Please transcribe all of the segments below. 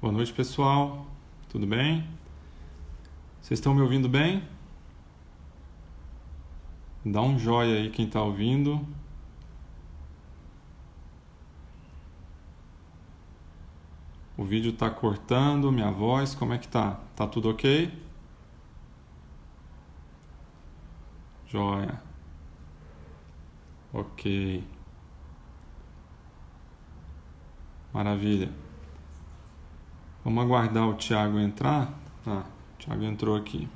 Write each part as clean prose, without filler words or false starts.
Boa noite, pessoal. Tudo bem? Vocês estão me ouvindo bem? Dá um joinha aí quem está ouvindo. O vídeo está cortando, minha voz, como é que tá? Tá tudo ok? Joia. Ok. Maravilha. Vamos aguardar o Thiago entrar? Ah, o Thiago entrou aqui.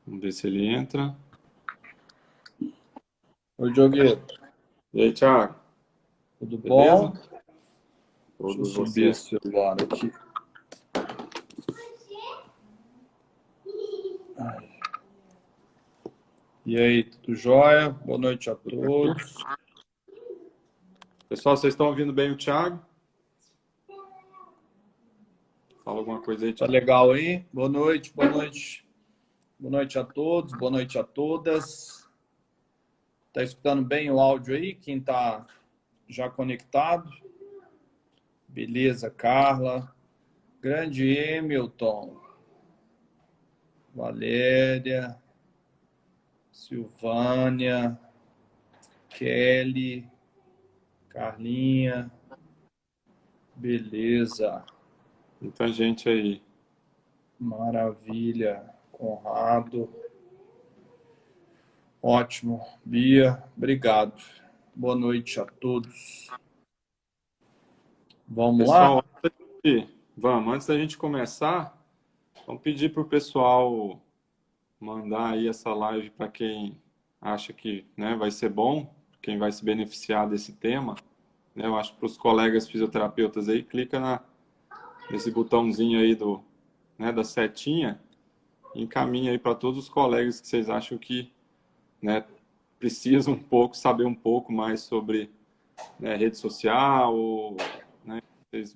Vamos ver se ele entra. Oi, Diogueto. E aí, Thiago? Tudo Beleza? bom? Deixa eu Tudo subir você? esse celular aqui. E aí, tudo jóia? Boa noite a todos. Pessoal, vocês estão ouvindo bem o Thiago? Fala alguma coisa aí, Tá Thiago. legal aí? Boa noite, boa noite. Boa noite a todos, boa noite a todas. Tá escutando bem o áudio aí? Quem tá já conectado? Beleza, Carla. Grande Hamilton. Valéria. Silvânia. Kelly. Carlinha. Beleza. Muita gente aí. Maravilha, Conrado. Ótimo. Bia, obrigado. Boa noite a todos. Vamos Pessoal, lá? antes da gente começar, vamos pedir para o pessoal mandar aí essa live para quem acha que, né, vai ser bom, quem vai se beneficiar desse tema. Né? Eu acho que para os colegas fisioterapeutas aí, clica nesse botãozinho aí da setinha e encaminha aí para todos os colegas que vocês acham que, né, precisam saber um pouco mais sobre, né, rede social, ou, né, vocês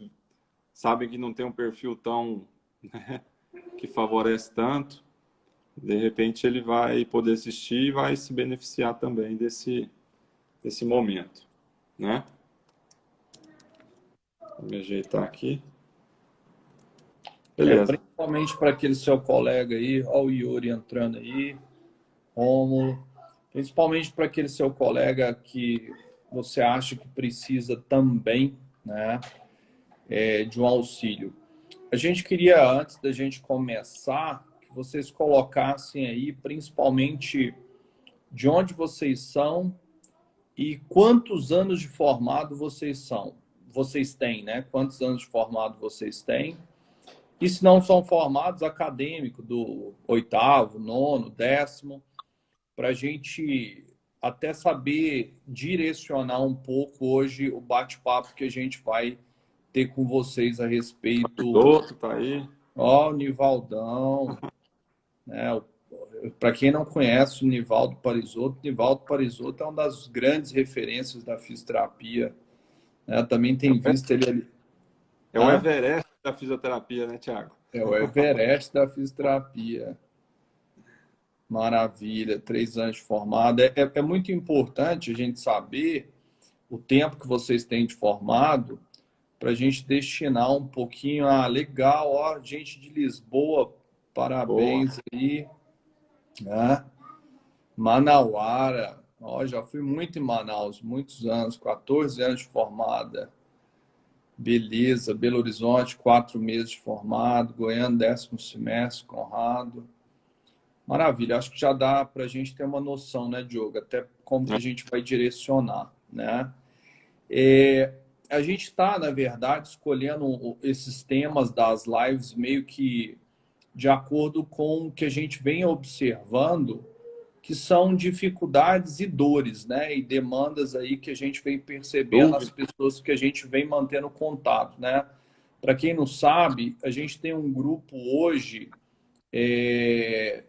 sabem que não tem um perfil tão, né, que favorece tanto. De repente ele vai poder assistir e vai se beneficiar também desse momento, né? Vou me ajeitar aqui. Beleza. Principalmente para aquele seu colega aí, ó o Yuri entrando aí, Rômulo. Principalmente para aquele seu colega que você acha que precisa também, né, de um auxílio. A gente queria, antes da gente começar, que vocês colocassem aí, principalmente, de onde vocês são e quantos anos de formado vocês têm, né? Quantos anos de formado vocês têm? E se não são formados, acadêmico do oitavo, nono, décimo, para a gente até saber direcionar um pouco hoje o bate-papo que a gente vai ter com vocês a respeito. Outro tá aí. Ó, o Nivaldão, né? Para quem não conhece o Nivaldo Parisotto é uma das grandes referências da fisioterapia, né? Também tem visto ele ali. É o Hã? Everest da fisioterapia, né, Thiago? É o Everest da fisioterapia. Maravilha, 3 anos de formado. É muito importante a gente saber o tempo que vocês têm de formado para a gente destinar um pouquinho. Ah, legal, ó, gente de Lisboa, Boa. parabéns aí, né? Manauara, ó, já fui muito em Manaus, muitos anos, 14 anos de formada. Beleza, Belo Horizonte, 4 meses de formado, Goiânia, 10º semestre, Conrado. Maravilha, acho que já dá para a gente ter uma noção, né, Diogo? Até como que a gente vai direcionar, né? A gente está, na verdade, escolhendo esses temas das lives meio que de acordo com o que a gente vem observando, que são dificuldades e dores, né? E demandas aí que a gente vem percebendo nas Dúvida. pessoas que a gente vem mantendo contato, né? Para quem não sabe, a gente tem um grupo hoje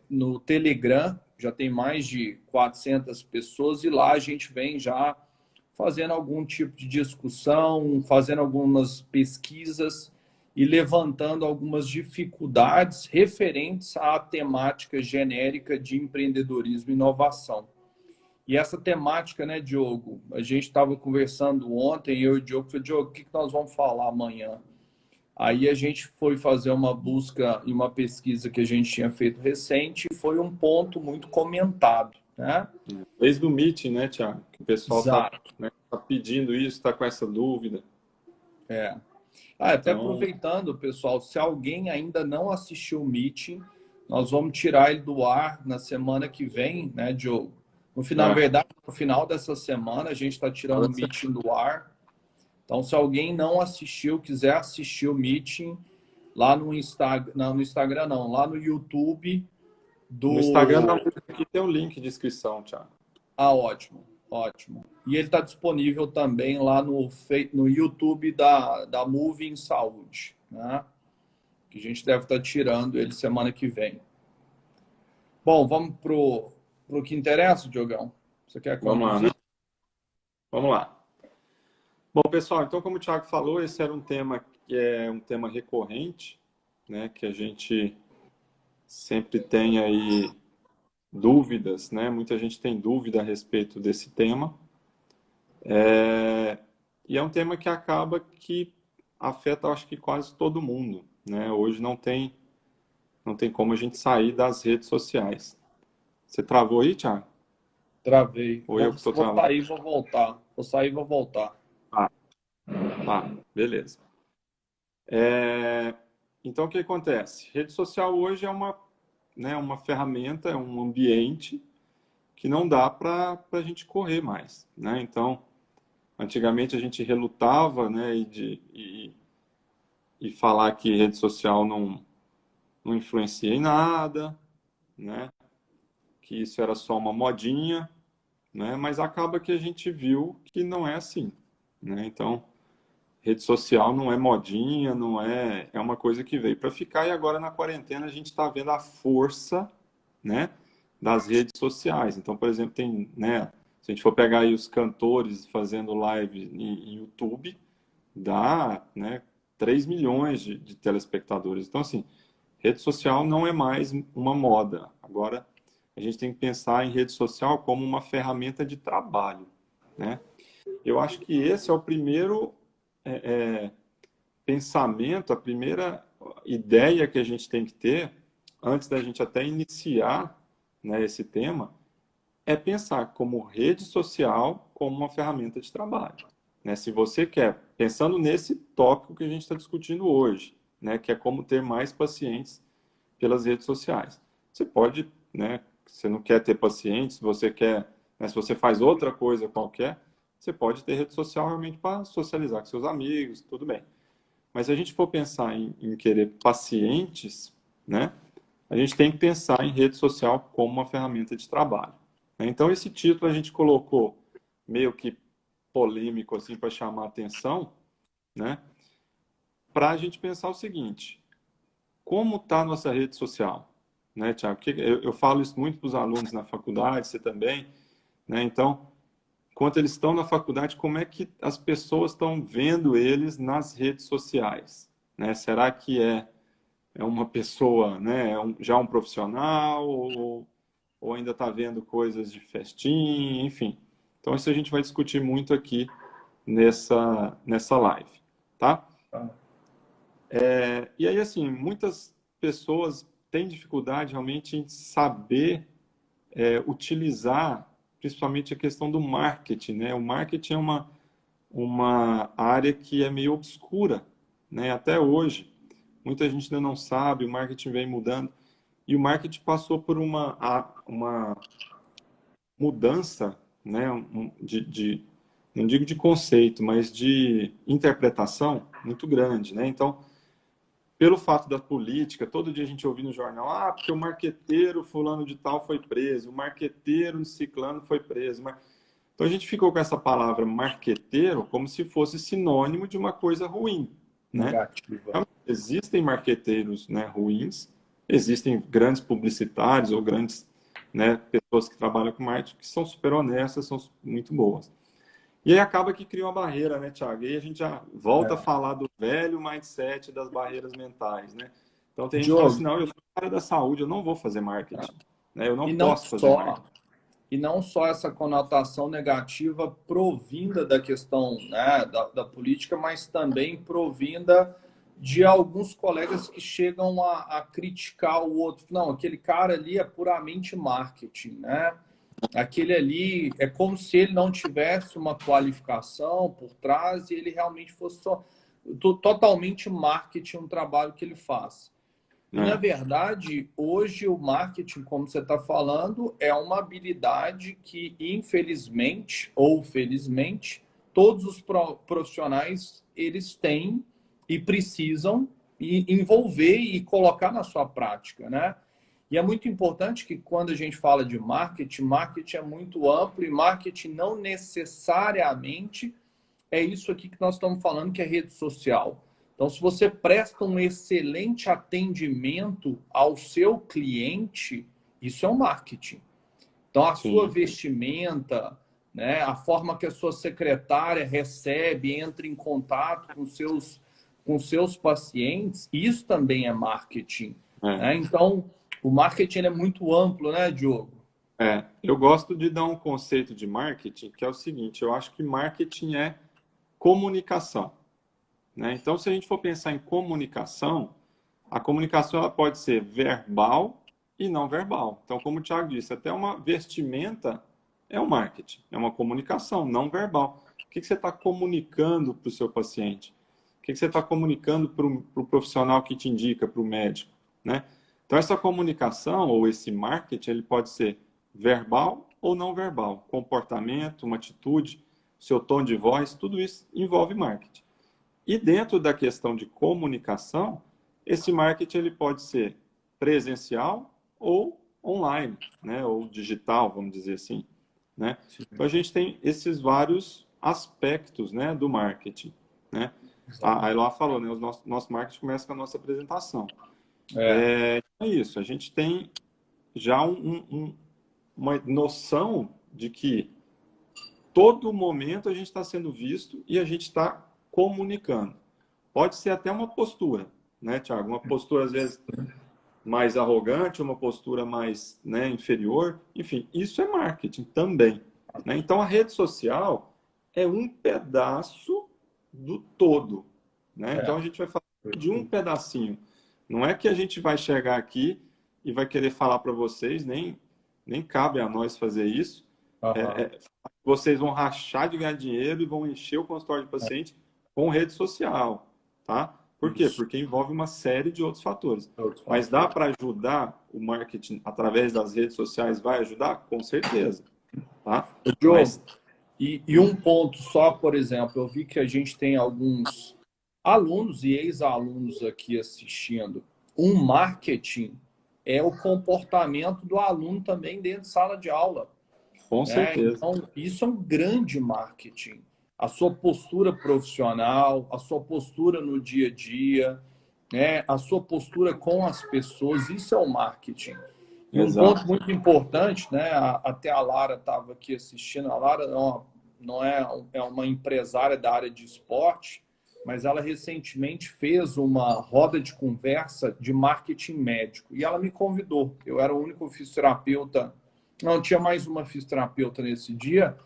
no Telegram, já tem mais de 400 pessoas, e lá a gente vem já fazendo algum tipo de discussão, fazendo algumas pesquisas e levantando algumas dificuldades referentes à temática genérica de empreendedorismo e inovação. E essa temática, né, Diogo? A gente estava conversando ontem, eu e o Diogo, falei, Diogo, o que nós vamos falar amanhã? Aí a gente foi fazer uma busca e uma pesquisa que a gente tinha feito recente e foi um ponto muito comentado, né? Desde o Meeting, né, Thiago? Que o pessoal está, Exato. né, tá pedindo isso, está com essa dúvida. É. Até Então, aproveitando, pessoal, se alguém ainda não assistiu o Meeting, nós vamos tirar ele do ar na semana que vem, né, Diogo? No final, na é, verdade, no final dessa semana, a gente está tirando o Meeting do ar. Então, se alguém não assistiu, quiser assistir o Meeting, lá no Instagram, não, no Instagram não, lá no YouTube no Instagram da do... Luz aqui tem um link de inscrição, Thiago. Ah, ótimo, ótimo. E ele está disponível também lá no YouTube da Moving Saúde, né? Que a gente deve estar tirando ele semana que vem. Bom, vamos pro que interessa, Diogão. Você quer Vamos lá, né? conduzir? Vamos lá. Bom, pessoal, então como o Thiago falou, esse era um tema que é um tema recorrente, né, que a gente sempre tem aí dúvidas, né? Muita gente tem dúvida a respeito desse tema. E é um tema que acaba que afeta, acho que quase todo mundo, né? Hoje não tem como a gente sair das redes sociais. Você travou aí, Thiago? Travei. Ou eu que estou Vou travando? sair, vou voltar. Vou sair, vou voltar. Ah, tá, beleza. É, Então, o que acontece? Rede social hoje é uma, né, uma ferramenta, é um ambiente que não dá para a gente correr mais, né? Então, antigamente a gente relutava, né, e falar que rede social não influencia em nada, né? Que isso era só uma modinha, né? Mas acaba que a gente viu que não é assim, né? Então, rede social não é modinha, não é, é uma coisa que veio para ficar e agora na quarentena a gente está vendo a força, né, das redes sociais. Então, por exemplo, tem, né, se a gente for pegar aí os cantores fazendo live em YouTube, dá, né, 3 milhões de telespectadores. Então, assim, rede social não é mais uma moda. Agora, a gente tem que pensar em rede social como uma ferramenta de trabalho, né? Eu acho que esse é o primeiro pensamento, a primeira ideia que a gente tem que ter, antes da gente até iniciar, né, esse tema, é pensar como rede social como uma ferramenta de trabalho. Né? Se você quer, pensando nesse tópico que a gente está discutindo hoje, né, que é como ter mais pacientes pelas redes sociais. Você pode, né, você não quer ter pacientes, você quer, né, se você faz outra coisa qualquer, você pode ter rede social realmente para socializar com seus amigos, tudo bem. Mas se a gente for pensar em querer pacientes, né, a gente tem que pensar em rede social como uma ferramenta de trabalho. Então, esse título a gente colocou meio que polêmico assim para chamar a atenção, né, para a gente pensar o seguinte: como está a nossa rede social? Né, Tiago? Eu falo isso muito para os alunos na faculdade, você também. Né? Então, enquanto eles estão na faculdade, como é que as pessoas estão vendo eles nas redes sociais? Né? Será que é uma pessoa, né, já um profissional, ou ainda está vendo coisas de festinha, enfim. Então, isso a gente vai discutir muito aqui nessa live, tá? Tá? E aí, assim, muitas pessoas têm dificuldade realmente em saber utilizar, principalmente a questão do marketing, né? O marketing é uma área que é meio obscura, né? Até hoje. Muita gente ainda não sabe, o marketing vem mudando. E o marketing passou por uma mudança, né? Não digo de conceito, mas de interpretação muito grande, né? Então, pelo fato da política, todo dia a gente ouve no jornal, porque o marqueteiro fulano de tal foi preso, o marqueteiro ciclano foi preso. Então a gente ficou com essa palavra marqueteiro como se fosse sinônimo de uma coisa ruim, né? Negativa. Então, existem marqueteiros, né, ruins, existem grandes publicitários ou grandes, né, pessoas que trabalham com marketing que são super honestas, são muito boas. E aí acaba que cria uma barreira, né, Thiago? E aí a gente já volta a É. falar do velho mindset das barreiras mentais, né? Então tem gente que fala assim, Diogo, não, eu sou área da saúde, eu não vou fazer marketing, né? Eu não e não posso fazer só, marketing. e não só essa conotação negativa provinda da questão, né, da política, mas também provinda de alguns colegas que chegam a criticar o outro. Não, aquele cara ali é puramente marketing, né? Aquele ali é como se ele não tivesse uma qualificação por trás e ele realmente fosse só totalmente marketing, um trabalho que ele faz. E, na É, verdade, hoje o marketing, como você está falando, é uma habilidade que, infelizmente ou felizmente, todos os profissionais eles têm e precisam envolver e colocar na sua prática, né? E é muito importante que quando a gente fala de marketing, marketing é muito amplo e marketing não necessariamente é isso aqui que nós estamos falando, que é rede social. Então, se você presta um excelente atendimento ao seu cliente, isso é um marketing. Então, a sua sim, vestimenta, né, a forma que a sua secretária recebe, entra em contato com seus pacientes, isso também é marketing. é. Né? Então, o marketing é muito amplo, né, Diogo? Eu gosto de dar um conceito de marketing que é o seguinte: eu acho que marketing é comunicação, né? Então, se a gente for pensar em comunicação, a comunicação ela pode ser verbal e não verbal. Então, como o Thiago disse, até uma vestimenta é um marketing, é uma comunicação não verbal. O que você está comunicando para o seu paciente? O que você está comunicando para o profissional que te indica, para o médico, né? Então, essa comunicação ou esse marketing, ele pode ser verbal ou não verbal. Comportamento, uma atitude, seu tom de voz, tudo isso envolve marketing. E dentro da questão de comunicação, esse marketing ele pode ser presencial ou online, né? Ou digital, vamos dizer assim, né? Então a gente tem esses vários aspectos, né, do marketing, né? A Eloá falou, né? O nosso marketing começa com a nossa apresentação. É, É isso, a gente tem já uma noção de que todo momento a gente está sendo visto e a gente está comunicando. Pode ser até uma postura, né, Tiago? Uma postura, às vezes, mais arrogante, uma postura mais, né, inferior. Enfim, isso é marketing também, né? Então, a rede social é um pedaço do todo, né? Então, é. a gente vai falar de um pedacinho. Não é que a gente vai chegar aqui e vai querer falar para vocês, nem cabe a nós fazer isso. Aham. Vocês vão rachar de ganhar dinheiro e vão encher o consultório de paciente com rede social, tá? Por quê? Isso. Porque envolve uma série de outros fatores. Outros Mas dá fatores. para ajudar o marketing através das redes sociais? Vai ajudar? Com certeza, tá? Diogo, Mas, e um ponto só, por exemplo, eu vi que a gente tem alguns alunos e ex-alunos aqui assistindo. Um marketing é o comportamento do aluno também dentro de sala de aula, com né? certeza. Então, isso é um grande marketing. A sua postura profissional, a sua postura no dia a dia, né? A sua postura com as pessoas, isso é o marketing. E um ponto Exato. muito importante, né? Até a Lara estava aqui assistindo. A Lara não é, é uma empresária da área de esporte, mas ela recentemente fez uma roda de conversa de marketing médico. E ela me convidou. Eu era o único fisioterapeuta, não tinha mais uma fisioterapeuta nesse dia.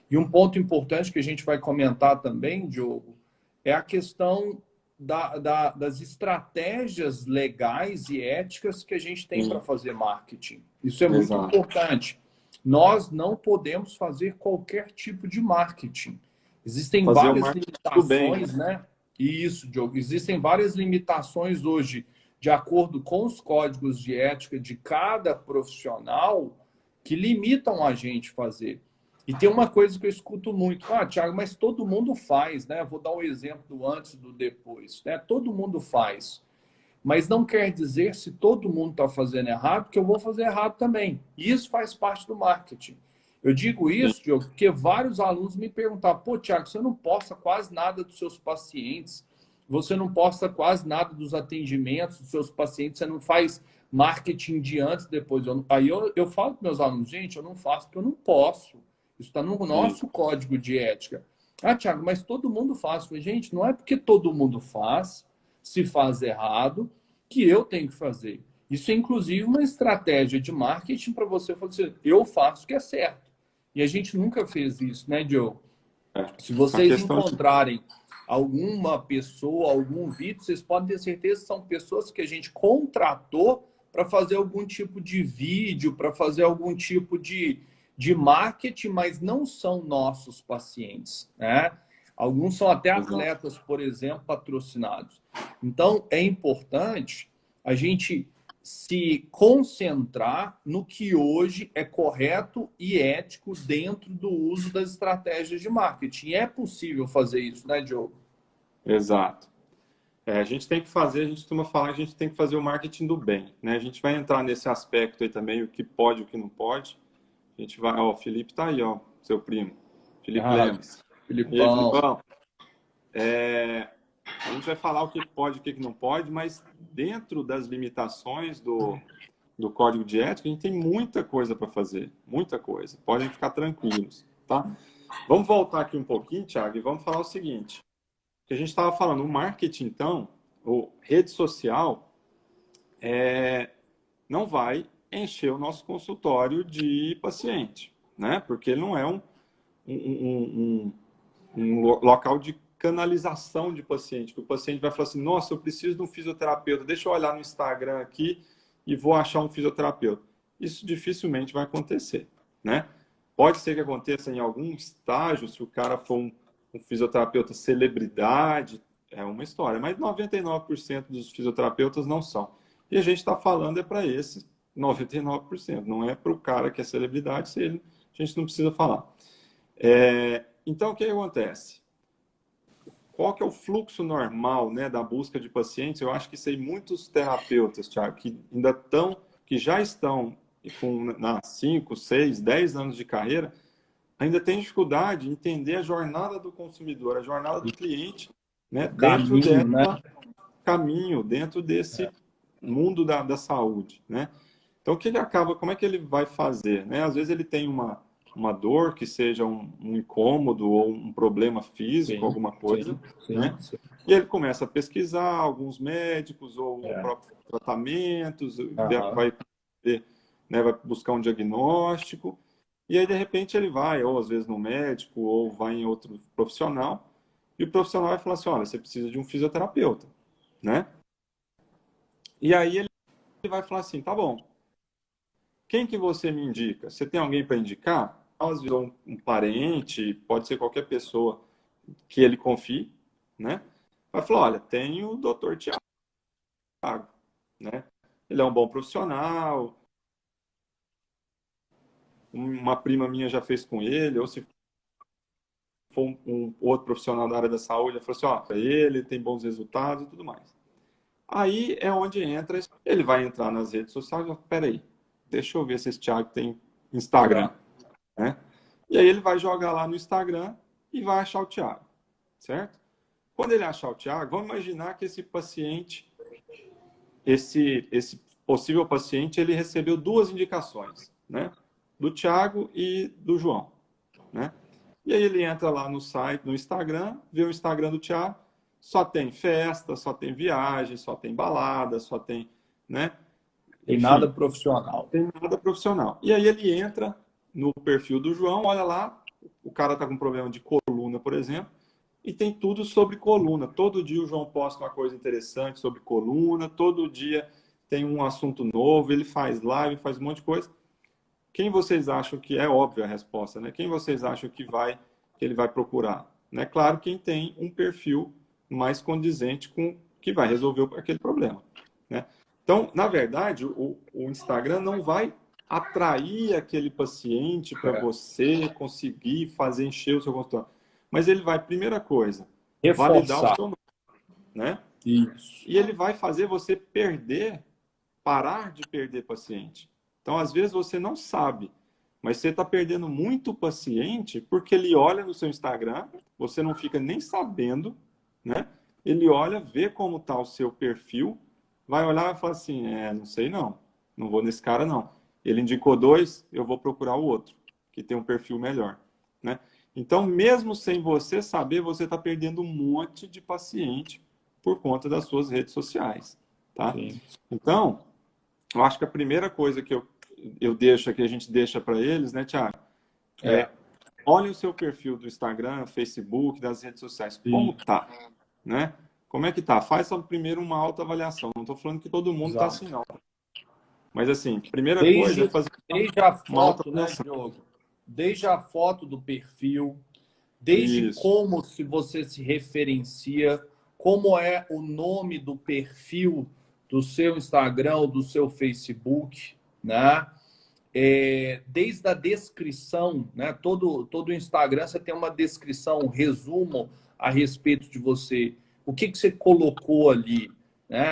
E um ponto importante que a gente vai comentar também, Diogo, é a questão das estratégias legais e éticas que a gente tem para Sim, fazer marketing. Isso é muito exato. importante. Nós não podemos fazer qualquer tipo de marketing. Existem Fazer o várias marketing do bem, né? limitações, né? Isso, Diogo. Existem várias limitações hoje, de acordo com os códigos de ética de cada profissional, que limitam a gente fazer. E tem uma coisa que eu escuto muito. Ah, Thiago, mas todo mundo faz, né? Vou dar um exemplo do antes e do depois, né? Todo mundo faz. Mas não quer dizer se todo mundo está fazendo errado, que eu vou fazer errado também. E isso faz parte do marketing. Eu digo Sim, isso, Diogo, porque vários alunos me perguntaram, pô, Thiago, você não posta quase nada dos seus pacientes, você não posta quase nada dos atendimentos dos seus pacientes, você não faz marketing de antes e depois. Aí eu falo para meus alunos, gente, eu não faço porque eu não posso. Isso está no sim, nosso código de ética. Ah, Thiago, mas todo mundo faz. Eu falei, gente, não é porque todo mundo faz, se faz errado, que eu tenho que fazer. Isso é, inclusive, uma estratégia de marketing para você falar assim, eu faço o que é certo. E a gente nunca fez isso, né, Diogo? É. Se A vocês questão de... encontrarem alguma pessoa, algum vídeo, vocês podem ter certeza que são pessoas que a gente contratou para fazer algum tipo de vídeo, para fazer algum tipo de marketing, mas não são nossos pacientes, né? Alguns são até Exato. atletas, por exemplo, patrocinados. Então, é importante a gente se concentrar no que hoje é correto e ético dentro do uso das estratégias de marketing. É possível fazer isso, né, Diogo? Exato. A gente tem que fazer, a gente costuma falar que a gente tem que fazer o marketing do bem, né? A gente vai entrar nesse aspecto aí também, o que pode e o que não pode. A gente vai, ó, o Felipe tá aí, ó, seu primo, Felipe Ah, Lemos. E aí, Filipão. Filipão, a gente vai falar o que pode e o que não pode, mas dentro das limitações do código de ética, a gente tem muita coisa para fazer, muita coisa. Podem ficar tranquilos, tá? Vamos voltar aqui um pouquinho, Thiago, e vamos falar o seguinte. Que a gente estava falando, o marketing, então, ou rede social, não vai encher o nosso consultório de paciente, né? Porque ele não é um local de canalização de paciente, que o paciente vai falar assim, nossa, eu preciso de um fisioterapeuta, deixa eu olhar no Instagram aqui e vou achar um fisioterapeuta. Isso dificilmente vai acontecer, né? Pode ser que aconteça em algum estágio, se o cara for um fisioterapeuta celebridade, é uma história, mas 99% dos fisioterapeutas não são. E a gente está falando é para esses 99%, não é para o cara que é celebridade, se ele, a gente não precisa falar. Então, o que acontece? Qual que é o fluxo normal, né, da busca de pacientes? Eu acho que sei muitos terapeutas, Thiago, que ainda estão, que já estão com 5, 6, 10 anos de carreira, ainda tem dificuldade em entender a jornada do consumidor, a jornada do cliente, né, O dentro caminho, desse né? caminho, dentro desse mundo da saúde, né? Então, o que ele acaba, como é que ele vai fazer, né? Às vezes ele tem uma dor que seja um incômodo ou um problema físico, Sim, alguma coisa, sim, sim, né? sim. E ele começa a pesquisar alguns médicos ou É. próprios tratamentos, Aham. vai ver, né, vai buscar um diagnóstico, e aí de repente ele vai, ou às vezes no médico, ou vai em outro profissional, e o profissional vai falar assim, olha, você precisa de um fisioterapeuta, né? E aí ele vai falar assim, tá bom, quem que você me indica? Você tem alguém para indicar? Às vezes um parente, pode ser qualquer pessoa que ele confie, né? Vai falar, olha, tem o Dr. Tiago, né? Ele é um bom profissional, uma prima minha já fez com ele, ou se for um outro profissional da área da saúde, ele falou assim, ó, ele tem bons resultados e tudo mais. Aí é onde entra, ele vai entrar nas redes sociais e fala, peraí, deixa eu ver se esse Thiago tem Instagram, É. né? E aí ele vai jogar lá no Instagram e vai achar o Thiago, certo? Quando ele achar o Thiago, vamos imaginar que esse paciente, esse possível paciente, ele recebeu duas indicações, né? Do Thiago e do João, né? E aí ele entra lá no site, no Instagram, vê o Instagram do Thiago, só tem festa, só tem viagem, só tem balada, só tem, né? Tem nada Enfim, profissional. tem nada profissional. E aí ele entra no perfil do João, olha lá, o cara está com problema de coluna, por exemplo, e tem tudo sobre coluna. Todo dia o João posta uma coisa interessante sobre coluna, todo dia tem um assunto novo, ele faz live, faz um monte de coisa. Quem vocês acham que é óbvia a resposta, né? Quem vocês acham que ele vai procurar? Né? Claro, quem tem um perfil mais condizente com que vai resolver aquele problema, né? Então, na verdade, o Instagram não vai atrair aquele paciente para É. você conseguir fazer encher o seu consultório. Mas ele vai, primeira coisa, validar o Reforçar. seu nome, né? Isso. E ele vai fazer você parar de perder paciente. Então, às vezes, você não sabe, mas você está perdendo muito paciente porque ele olha no seu Instagram, você não fica nem sabendo, né? Ele olha, vê como está o seu perfil, vai olhar e falar assim, não sei não, não vou nesse cara não. Ele indicou dois, eu vou procurar o outro, que tem um perfil melhor, né? Então, mesmo sem você saber, você está perdendo um monte de paciente por conta das suas redes sociais, tá? Sim. Então, eu acho que a primeira coisa que eu deixo, que a gente deixa para eles, né, Thiago? É, Olhem o seu perfil do Instagram, Facebook, das redes sociais. Como e- tá, né? Como é que tá? Faça primeiro uma autoavaliação. Não estou falando que todo mundo tá assim, exato. não. Mas, assim, primeira coisa é Desde, fazer desde a uma foto, né, autoavaliação. Diogo? Desde a foto do perfil, desde Isso. como se você se referencia, como é o nome do perfil do seu Instagram ou do seu Facebook, né? Desde a descrição, né? Todo Instagram você tem uma descrição, um resumo a respeito de você. O que você colocou ali, né?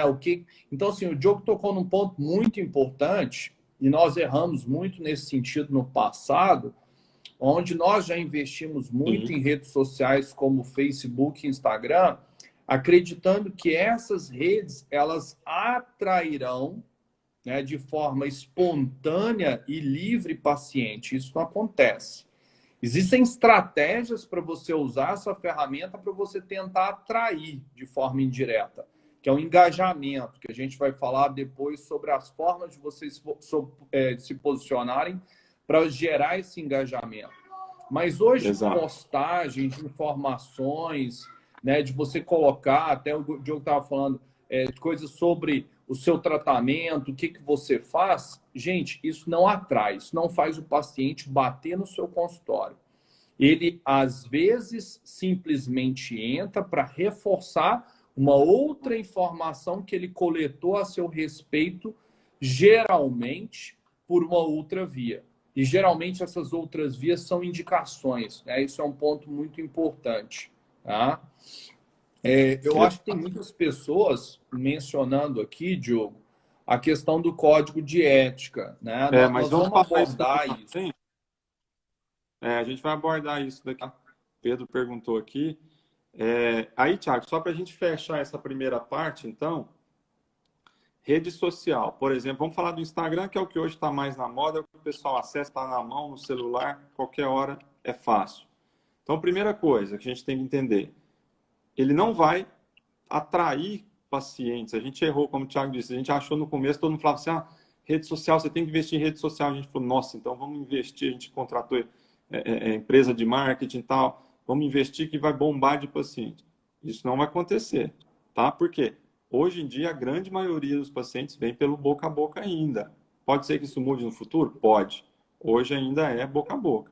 Então, assim, o Diogo tocou num ponto muito importante e nós erramos muito nesse sentido no passado, onde nós já investimos muito Sim. em redes sociais como Facebook e Instagram, acreditando que essas redes elas atrairão, né, de forma espontânea e livre paciente. Isso não acontece. Existem estratégias para você usar essa ferramenta para você tentar atrair de forma indireta, que é o engajamento, que a gente vai falar depois sobre as formas de vocês se posicionarem para gerar esse engajamento. Mas hoje, Exato. postagens, informações, né, de você colocar, até o Diogo estava falando, coisas sobre o seu tratamento, o que, que você faz, gente, isso não atrai, isso não faz o paciente bater no seu consultório. Ele, às vezes, simplesmente entra para reforçar uma outra informação que ele coletou a seu respeito, geralmente por uma outra via. E geralmente essas outras vias são indicações, né? Isso é um ponto muito importante. Tá? Eu acho que tem muitas pessoas mencionando aqui, Diogo, a questão do código de ética, né? Mas Nós vamos vamos falar isso daqui abordar isso. também. A gente vai abordar isso daqui. Pedro perguntou aqui. Aí, Thiago, só para a gente fechar essa primeira parte, então, rede social. Por exemplo, vamos falar do Instagram, que é o que hoje está mais na moda, o pessoal acessa, está na mão, no celular, qualquer hora é fácil. Então, primeira coisa que a gente tem que entender, ele não vai atrair pacientes. A gente errou, como o Thiago disse, a gente achou no começo, todo mundo falava assim, rede social, você tem que investir em rede social. A gente falou, nossa, então vamos investir, a gente contratou empresa de marketing e tal, vamos investir que vai bombar de paciente. Isso não vai acontecer, tá? Por quê? Hoje em dia, a grande maioria dos pacientes vem pelo boca a boca ainda. Pode ser que isso mude no futuro? Pode. Hoje ainda é boca a boca.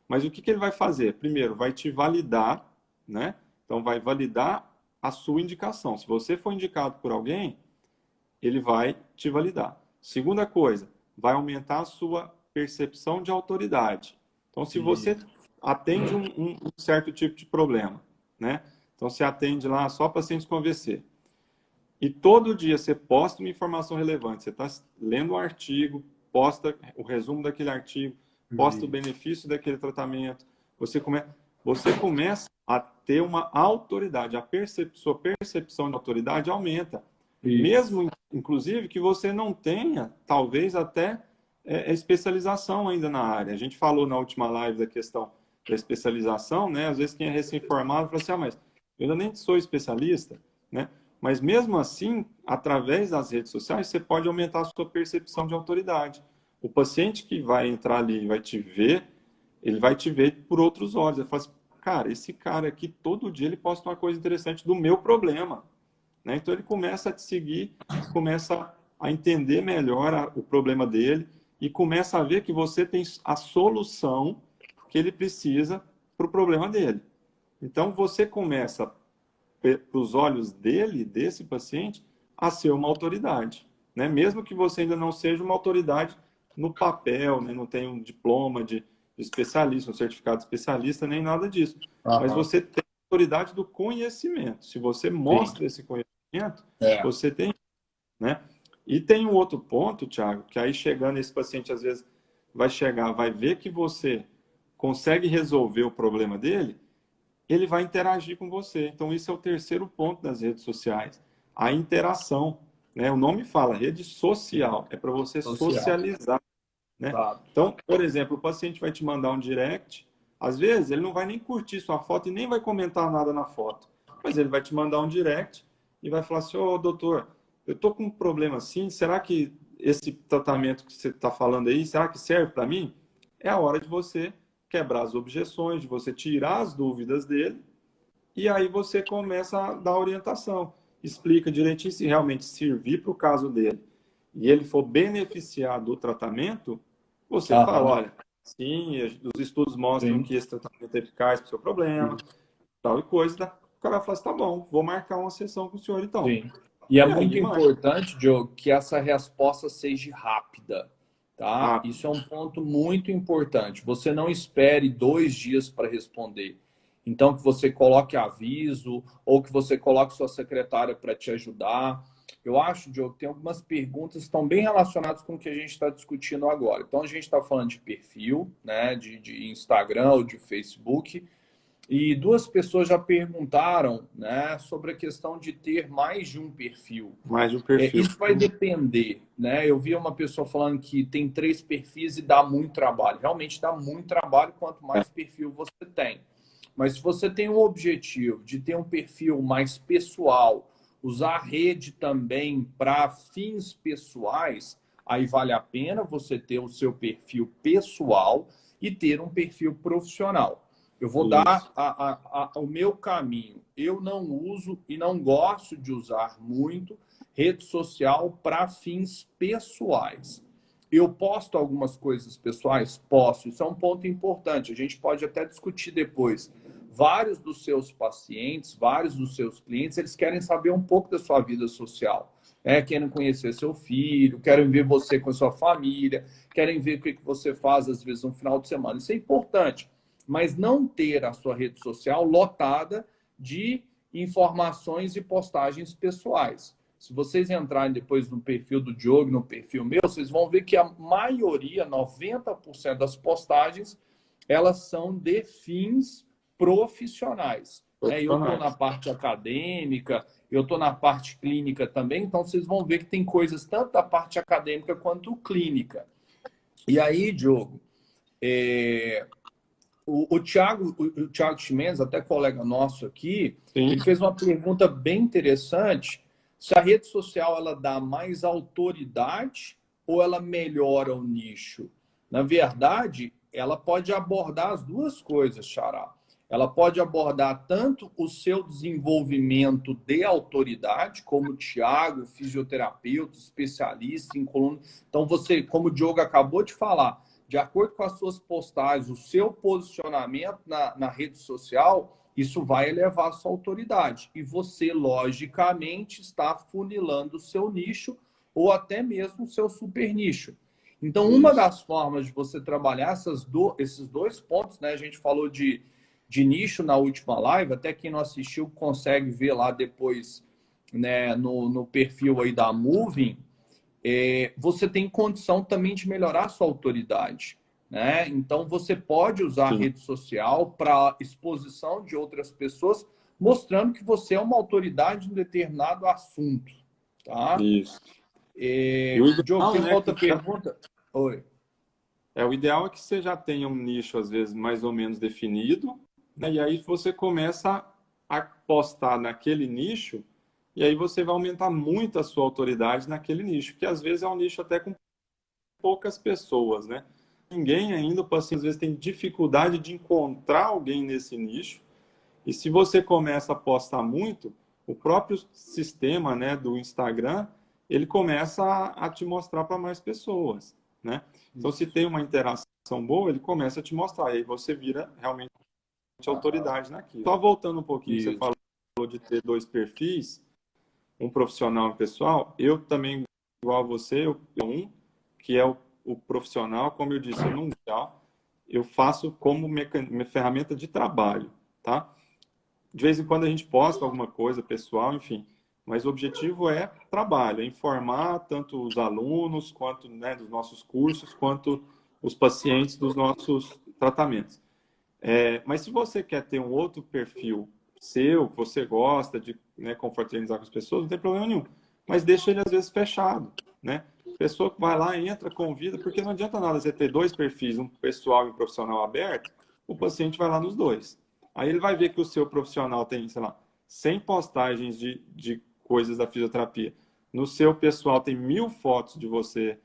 Mas o que ele vai fazer? Primeiro, vai te validar, né? Então, vai validar a sua indicação. Se você for indicado por alguém, ele vai te validar. Segunda coisa, vai aumentar a sua percepção de autoridade. Então, se você atende um certo tipo de problema, né? Então, você atende lá só pacientes com AVC. E todo dia você posta uma informação relevante. Você está lendo um artigo, posta o resumo daquele artigo, posta o benefício daquele tratamento. Você começa a ter uma autoridade. Sua percepção de autoridade aumenta. Isso. Mesmo, inclusive, que você não tenha, talvez até, especialização ainda na área. A gente falou na última live da questão da especialização, né? Às vezes quem é recém-formado fala assim, mas eu ainda nem sou especialista, né? Mas mesmo assim, através das redes sociais, você pode aumentar a sua percepção de autoridade. O paciente que vai entrar ali e vai te ver, ele vai te ver por outros olhos. Ele fala assim, cara, esse cara aqui, todo dia ele posta uma coisa interessante do meu problema. Né? Então ele começa a te seguir, começa a entender melhor o problema dele e começa a ver que você tem a solução que ele precisa para o problema dele. Então você começa para os olhos dele, desse paciente, a ser uma autoridade. Né? Mesmo que você ainda não seja uma autoridade no papel, né? Não tenha um diploma de especialista, um certificado de especialista, nem nada disso. Mas Aham. você tem a autoridade do conhecimento. Se você Sim. mostra esse conhecimento, É. você tem. Né? E tem um outro ponto, Thiago, que aí chegando esse paciente, às vezes, vai chegar, vai ver que você consegue resolver o problema dele, ele vai interagir com você. Então, isso é o terceiro ponto das redes sociais, a interação. Né? O nome fala, rede social, é para você Social. socializar. Né? Tá. Então, por exemplo, o paciente vai te mandar um direct, às vezes ele não vai nem curtir sua foto e nem vai comentar nada na foto, mas ele vai te mandar um direct e vai falar assim, ô doutor, eu tô com um problema assim, será que esse tratamento que você está falando aí, será que serve para mim? É a hora de você quebrar as objeções, de você tirar as dúvidas dele, e aí você começa a dar orientação. Explica direitinho se realmente servir para o caso dele e ele for beneficiar do tratamento, você fala, Aham, olha, sim, os estudos mostram sim, que esse tratamento é eficaz para o seu problema, tal e coisa. O cara fala assim, tá bom, vou marcar uma sessão com o senhor então. sim. E é E aí, muito marca. importante, Diogo, que essa resposta seja rápida, tá? Rápido. Isso é um ponto muito importante. Você não espere 2 dias para responder. Então, que você coloque aviso ou que você coloque sua secretária para te ajudar. Eu acho, Diogo, que tem algumas perguntas que estão bem relacionadas com o que a gente está discutindo agora. Então, a gente está falando de perfil, né, de Instagram ou de Facebook. E 2 pessoas já perguntaram, né, sobre a questão de ter mais de um perfil. Mais de um perfil. Isso vai depender, né? Eu vi uma pessoa falando que tem 3 perfis e dá muito trabalho. Realmente dá muito trabalho quanto mais perfil você tem. Mas se você tem o objetivo de ter um perfil mais pessoal, usar a rede também para fins pessoais, aí vale a pena você ter o seu perfil pessoal e ter um perfil profissional. Eu vou Isso. dar o meu caminho. Eu não uso e não gosto de usar muito rede social para fins pessoais. Eu posto algumas coisas pessoais? Posso. Isso é um ponto importante. A gente pode até discutir depois. Vários dos seus pacientes, vários dos seus clientes, eles querem saber um pouco da sua vida social. Querem conhecer seu filho, querem ver você com a sua família, querem ver o que você faz, às vezes, no final de semana. Isso é importante. Mas não ter a sua rede social lotada de informações e postagens pessoais. Se vocês entrarem depois no perfil do Diogo, no perfil meu, vocês vão ver que a maioria, 90% das postagens, elas são de fins profissionais. Eu estou na Profissionais. parte acadêmica, eu estou na parte clínica também, então vocês vão ver que tem coisas tanto da parte acadêmica quanto clínica. E aí, Diogo, o Thiago Chimenez, até colega nosso aqui, Sim. ele fez uma pergunta bem interessante. Se a rede social ela dá mais autoridade ou ela melhora o nicho? Na verdade, ela pode abordar as duas coisas, Xará. Ela pode abordar tanto o seu desenvolvimento de autoridade, como o Thiago, fisioterapeuta, especialista em coluna. Então, você, como o Diogo acabou de falar, de acordo com as suas postagens, o seu posicionamento na rede social, isso vai elevar a sua autoridade. E você, logicamente, está funilando o seu nicho ou até mesmo o seu super nicho. Então, uma Isso. das formas de você trabalhar esses 2 pontos, né? A gente falou de nicho na última live, até quem não assistiu consegue ver lá depois, né, no perfil aí da Moving, você tem condição também de melhorar a sua autoridade. Né? Então, você pode usar a Sim. rede social para exposição de outras pessoas, mostrando que você é uma autoridade em determinado assunto. Tá? Isso. E o Diogo, ideal, tem uma né, outra pergunta? Oi. o ideal é que você já tenha um nicho, às vezes, mais ou menos definido, né? E aí você começa a postar naquele nicho, e aí você vai aumentar muito a sua autoridade naquele nicho, que às vezes é um nicho até com poucas pessoas, né? Ninguém ainda, o paciente às vezes tem dificuldade de encontrar alguém nesse nicho, e se você começa a postar muito, o próprio sistema, né, do Instagram, ele começa a te mostrar para mais pessoas, né? Então, se tem uma interação boa, ele começa a te mostrar, e aí você vira realmente autoridade naquilo. Só voltando um pouquinho, que você Isso. falou de ter 2 perfis, um profissional e um pessoal, eu também, igual a você, eu tenho um, que é o profissional, como eu disse, eu não eu faço como minha ferramenta de trabalho, tá? De vez em quando a gente posta alguma coisa pessoal, enfim. Mas o objetivo é trabalho, é informar tanto os alunos, quanto, né, dos nossos cursos, quanto os pacientes dos nossos tratamentos. Mas se você quer ter um outro perfil seu, que você gosta de, né, confraternizar com as pessoas, não tem problema nenhum. Mas deixa ele às vezes fechado, né? Pessoa que vai lá, entra, convida, porque não adianta nada você ter 2 perfis, um pessoal e um profissional aberto, o paciente vai lá nos dois. Aí ele vai ver que o seu profissional tem, sei lá, 100 postagens de coisas da fisioterapia, no seu pessoal tem 1000 fotos de você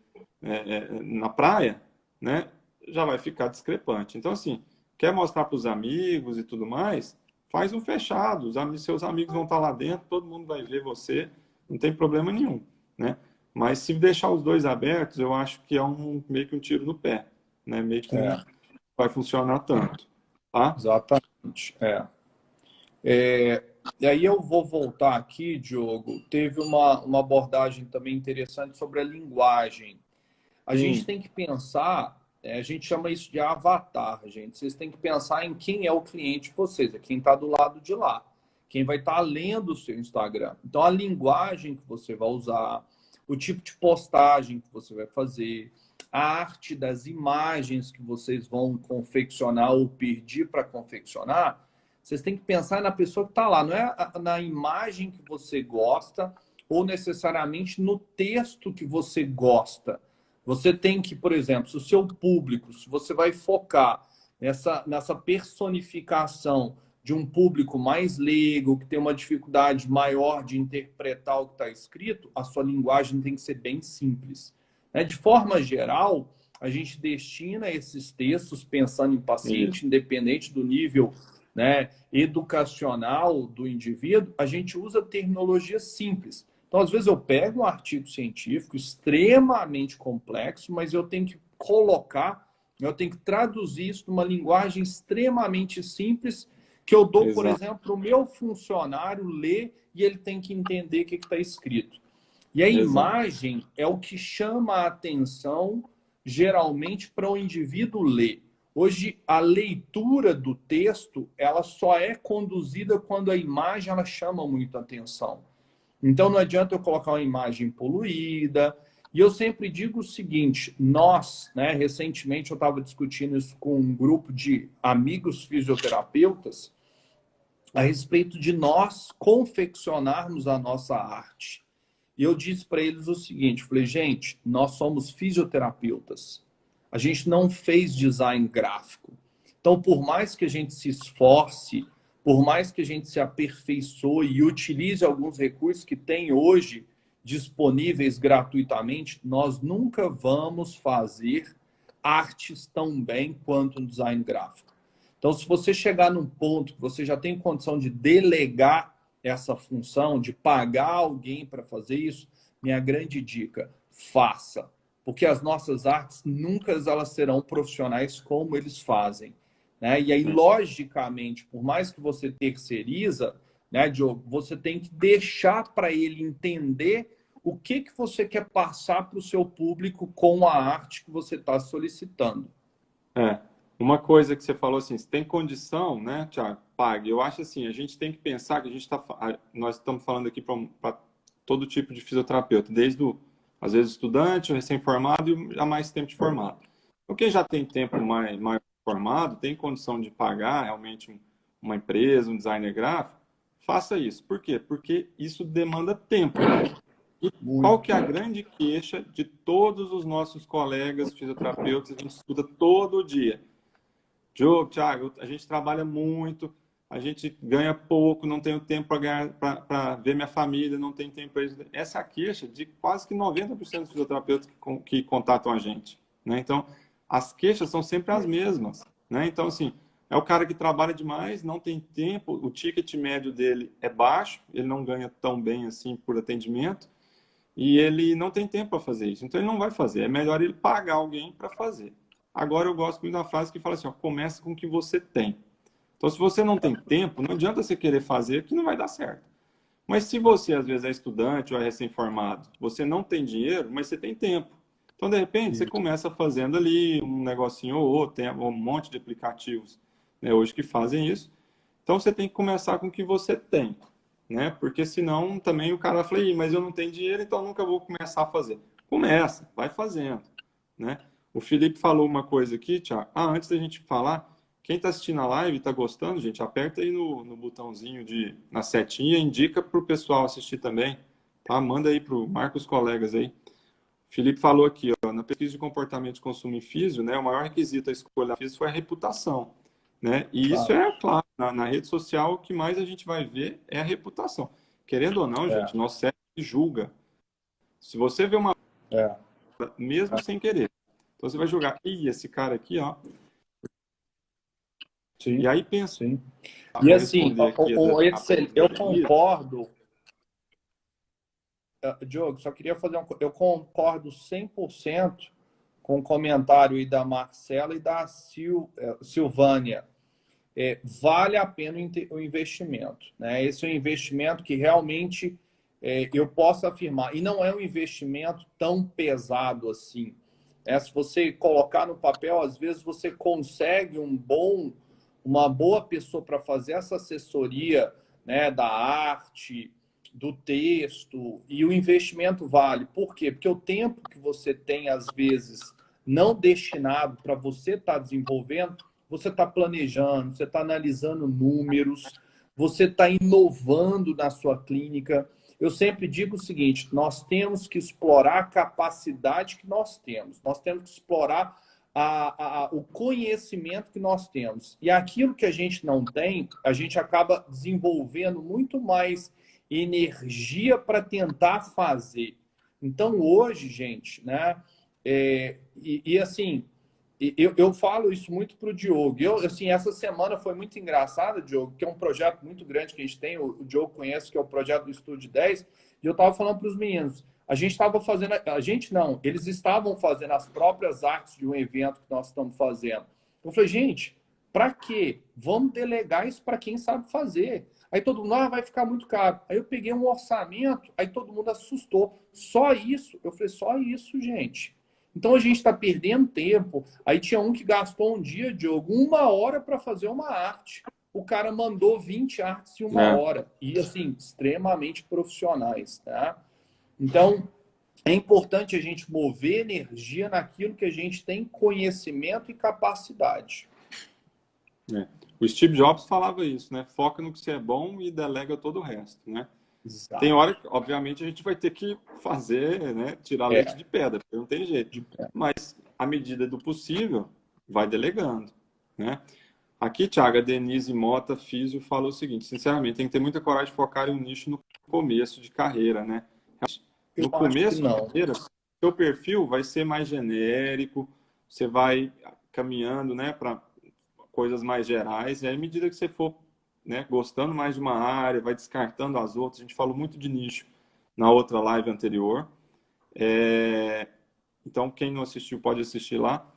na praia, né? Já vai ficar discrepante. Então, assim, quer mostrar para os amigos e tudo mais, faz um fechado. Seus amigos vão estar lá dentro, todo mundo vai ver você, não tem problema nenhum, né? Mas se deixar os dois abertos, eu acho que é meio que um tiro no pé, né? Meio que não É, vai funcionar tanto, tá? exatamente. E aí eu vou voltar aqui, Diogo. Teve uma abordagem também interessante sobre a linguagem. A gente Sim, tem que pensar, a gente chama isso de avatar, gente. Vocês têm que pensar em quem é o cliente de vocês, é quem está do lado de lá, quem vai estar lendo o seu Instagram. Então, a linguagem que você vai usar, o tipo de postagem que você vai fazer, a arte das imagens que vocês vão confeccionar ou pedir para confeccionar, vocês têm que pensar na pessoa que está lá, não é na imagem que você gosta ou necessariamente no texto que você gosta. Você tem que, por exemplo, se o seu público, se você vai focar nessa personificação de um público mais leigo, que tem uma dificuldade maior de interpretar o que está escrito, a sua linguagem tem que ser bem simples. Né? De forma geral, a gente destina esses textos pensando em isso. paciente, independente do nível, né, educacional do indivíduo, a gente usa terminologia simples. Então, às vezes, eu pego um artigo científico extremamente complexo, mas eu tenho que colocar, eu tenho que traduzir isso numa linguagem extremamente simples, que eu dou, por Exato. exemplo, para o meu funcionário ler e ele tem que entender o que está escrito. E a Exato. imagem é o que chama a atenção, geralmente, para o indivíduo ler. Hoje, a leitura do texto, ela só é conduzida quando a imagem ela chama muito a atenção. Então, não adianta eu colocar uma imagem poluída. E eu sempre digo o seguinte: nós, né, recentemente eu estava discutindo isso com um grupo de amigos fisioterapeutas a respeito de nós confeccionarmos a nossa arte. E eu disse para eles o seguinte: falei, gente, nós somos fisioterapeutas. A gente não fez design gráfico. Então, por mais que a gente se esforce, por mais que a gente se aperfeiçoe e utilize alguns recursos que tem hoje disponíveis gratuitamente, nós nunca vamos fazer artes tão bem quanto um design gráfico. Então, se você chegar num ponto que você já tem condição de delegar essa função, de pagar alguém para fazer isso, minha grande dica, faça. Porque as nossas artes nunca elas serão profissionais como eles fazem. Né? E aí, logicamente, por mais que você terceiriza, né, Diogo, você tem que deixar para ele entender o que você quer passar para o seu público com a arte que você está solicitando. É. Uma coisa que você falou assim, se tem condição, né, Thiago, pague. Eu acho assim, a gente tem que pensar que nós estamos falando aqui para todo tipo de fisioterapeuta, desde às vezes, estudante, o recém-formado e a mais tempo de formado. Então, quem já tem tempo mais formado, tem condição de pagar realmente uma empresa, um designer gráfico, faça isso. Por quê? Porque isso demanda tempo. E qual Muito. que é a grande queixa de todos os nossos colegas fisioterapeutas? A gente escuta todo dia. Diogo, Thiago, a gente trabalha muito, a gente ganha pouco, não tenho tempo para ver minha família, não tenho tempo para isso. Essa é a queixa de quase que 90% dos fisioterapeutas que contatam a gente. Né? Então, as queixas são sempre as mesmas. Né? Então, assim, é o cara que trabalha demais, não tem tempo, o ticket médio dele é baixo, ele não ganha tão bem assim por atendimento, e ele não tem tempo para fazer isso. Então, ele não vai fazer. É melhor ele pagar alguém para fazer. Agora, eu gosto muito da frase que fala assim, ó, começa com o que você tem. Então, se você não tem tempo, não adianta você querer fazer, que não vai dar certo. Mas se você, às vezes, é estudante ou é recém-formado, você não tem dinheiro, mas você tem tempo. Então, de repente, você começa fazendo ali um negocinho ou outro, tem um monte de aplicativos, né, hoje que fazem isso. Então, você tem que começar com o que você tem, né? Porque senão também o cara fala, mas eu não tenho dinheiro, então nunca vou começar a fazer. Começa, vai fazendo, né? O Felipe falou uma coisa aqui, Thiago. Antes da gente falar, quem está assistindo a live e está gostando, gente, aperta aí no botãozinho na setinha, indica para o pessoal assistir também, tá? Manda aí marca os colegas aí. O Felipe falou aqui, ó, na pesquisa de comportamento de consumo em físio, né, o maior requisito da escolha da físio foi a reputação, né? E isso Claro. é claro, na rede social o que mais a gente vai ver é a reputação. Querendo ou não, É. gente, nosso cérebro julga. Se você vê uma, É. mesmo sem querer, então você vai jogar, ih, esse cara aqui, ó. E Sim, aí pensa, sim. E vou assim, responder aqui a Edsel, pergunta da eu Denise. concordo, Diogo, só queria fazer eu concordo 100% com o comentário aí da Marcela e da Silvânia. Vale a pena o investimento, né? Esse é um investimento que realmente eu posso afirmar, e não é um investimento tão pesado assim. Se você colocar no papel, às vezes você consegue uma boa pessoa para fazer essa assessoria, né, da arte, do texto, e o investimento vale. Por quê? Porque o tempo que você tem, às vezes, não destinado para você estar desenvolvendo, você está planejando, você está analisando números, você está inovando na sua clínica. Eu sempre digo o seguinte: nós temos que explorar a capacidade que nós temos que explorar o conhecimento que nós temos. E aquilo que a gente não tem, a gente acaba desenvolvendo muito mais energia para tentar fazer. Então, hoje, gente, né? Assim, eu falo isso muito para o Diogo. Assim, essa semana foi muito engraçada, Diogo, que é um projeto muito grande que a gente tem. O Diogo conhece, que é o projeto do Estúdio 10. E eu estava falando para os meninos. A gente estava fazendo... A gente não. Eles estavam fazendo as próprias artes de um evento que nós estamos fazendo. Eu falei, gente, para quê? Vamos delegar isso para quem sabe fazer. Aí todo mundo, vai ficar muito caro. Aí eu peguei um orçamento, aí todo mundo assustou. Só isso? Eu falei, só isso, gente. Então a gente está perdendo tempo. Aí tinha um que gastou um dia, Diogo, 1 hora para fazer uma arte. O cara mandou 20 artes em 1 hora. E, assim, extremamente profissionais, tá? Então, é importante a gente mover energia naquilo que a gente tem conhecimento e capacidade. O Steve Jobs falava isso, né? Foca no que você é bom e delega todo o resto, né? Tem Exato. hora que, obviamente, a gente vai ter que fazer, né? Tirar leite de pedra, porque não tem jeito. Mas, à medida do possível, vai delegando, né? Aqui, Thiago, a Denise Mota, físio, falou o seguinte: sinceramente, tem que ter muita coragem de focar em um nicho no começo de carreira, né? Eu No acho que começo de não. carreira, seu perfil vai ser mais genérico, você vai caminhando, né, para coisas mais gerais, e aí, à medida que você for, né, gostando mais de uma área, vai descartando as outras. A gente falou muito de nicho na outra live anterior. Então, quem não assistiu pode assistir lá.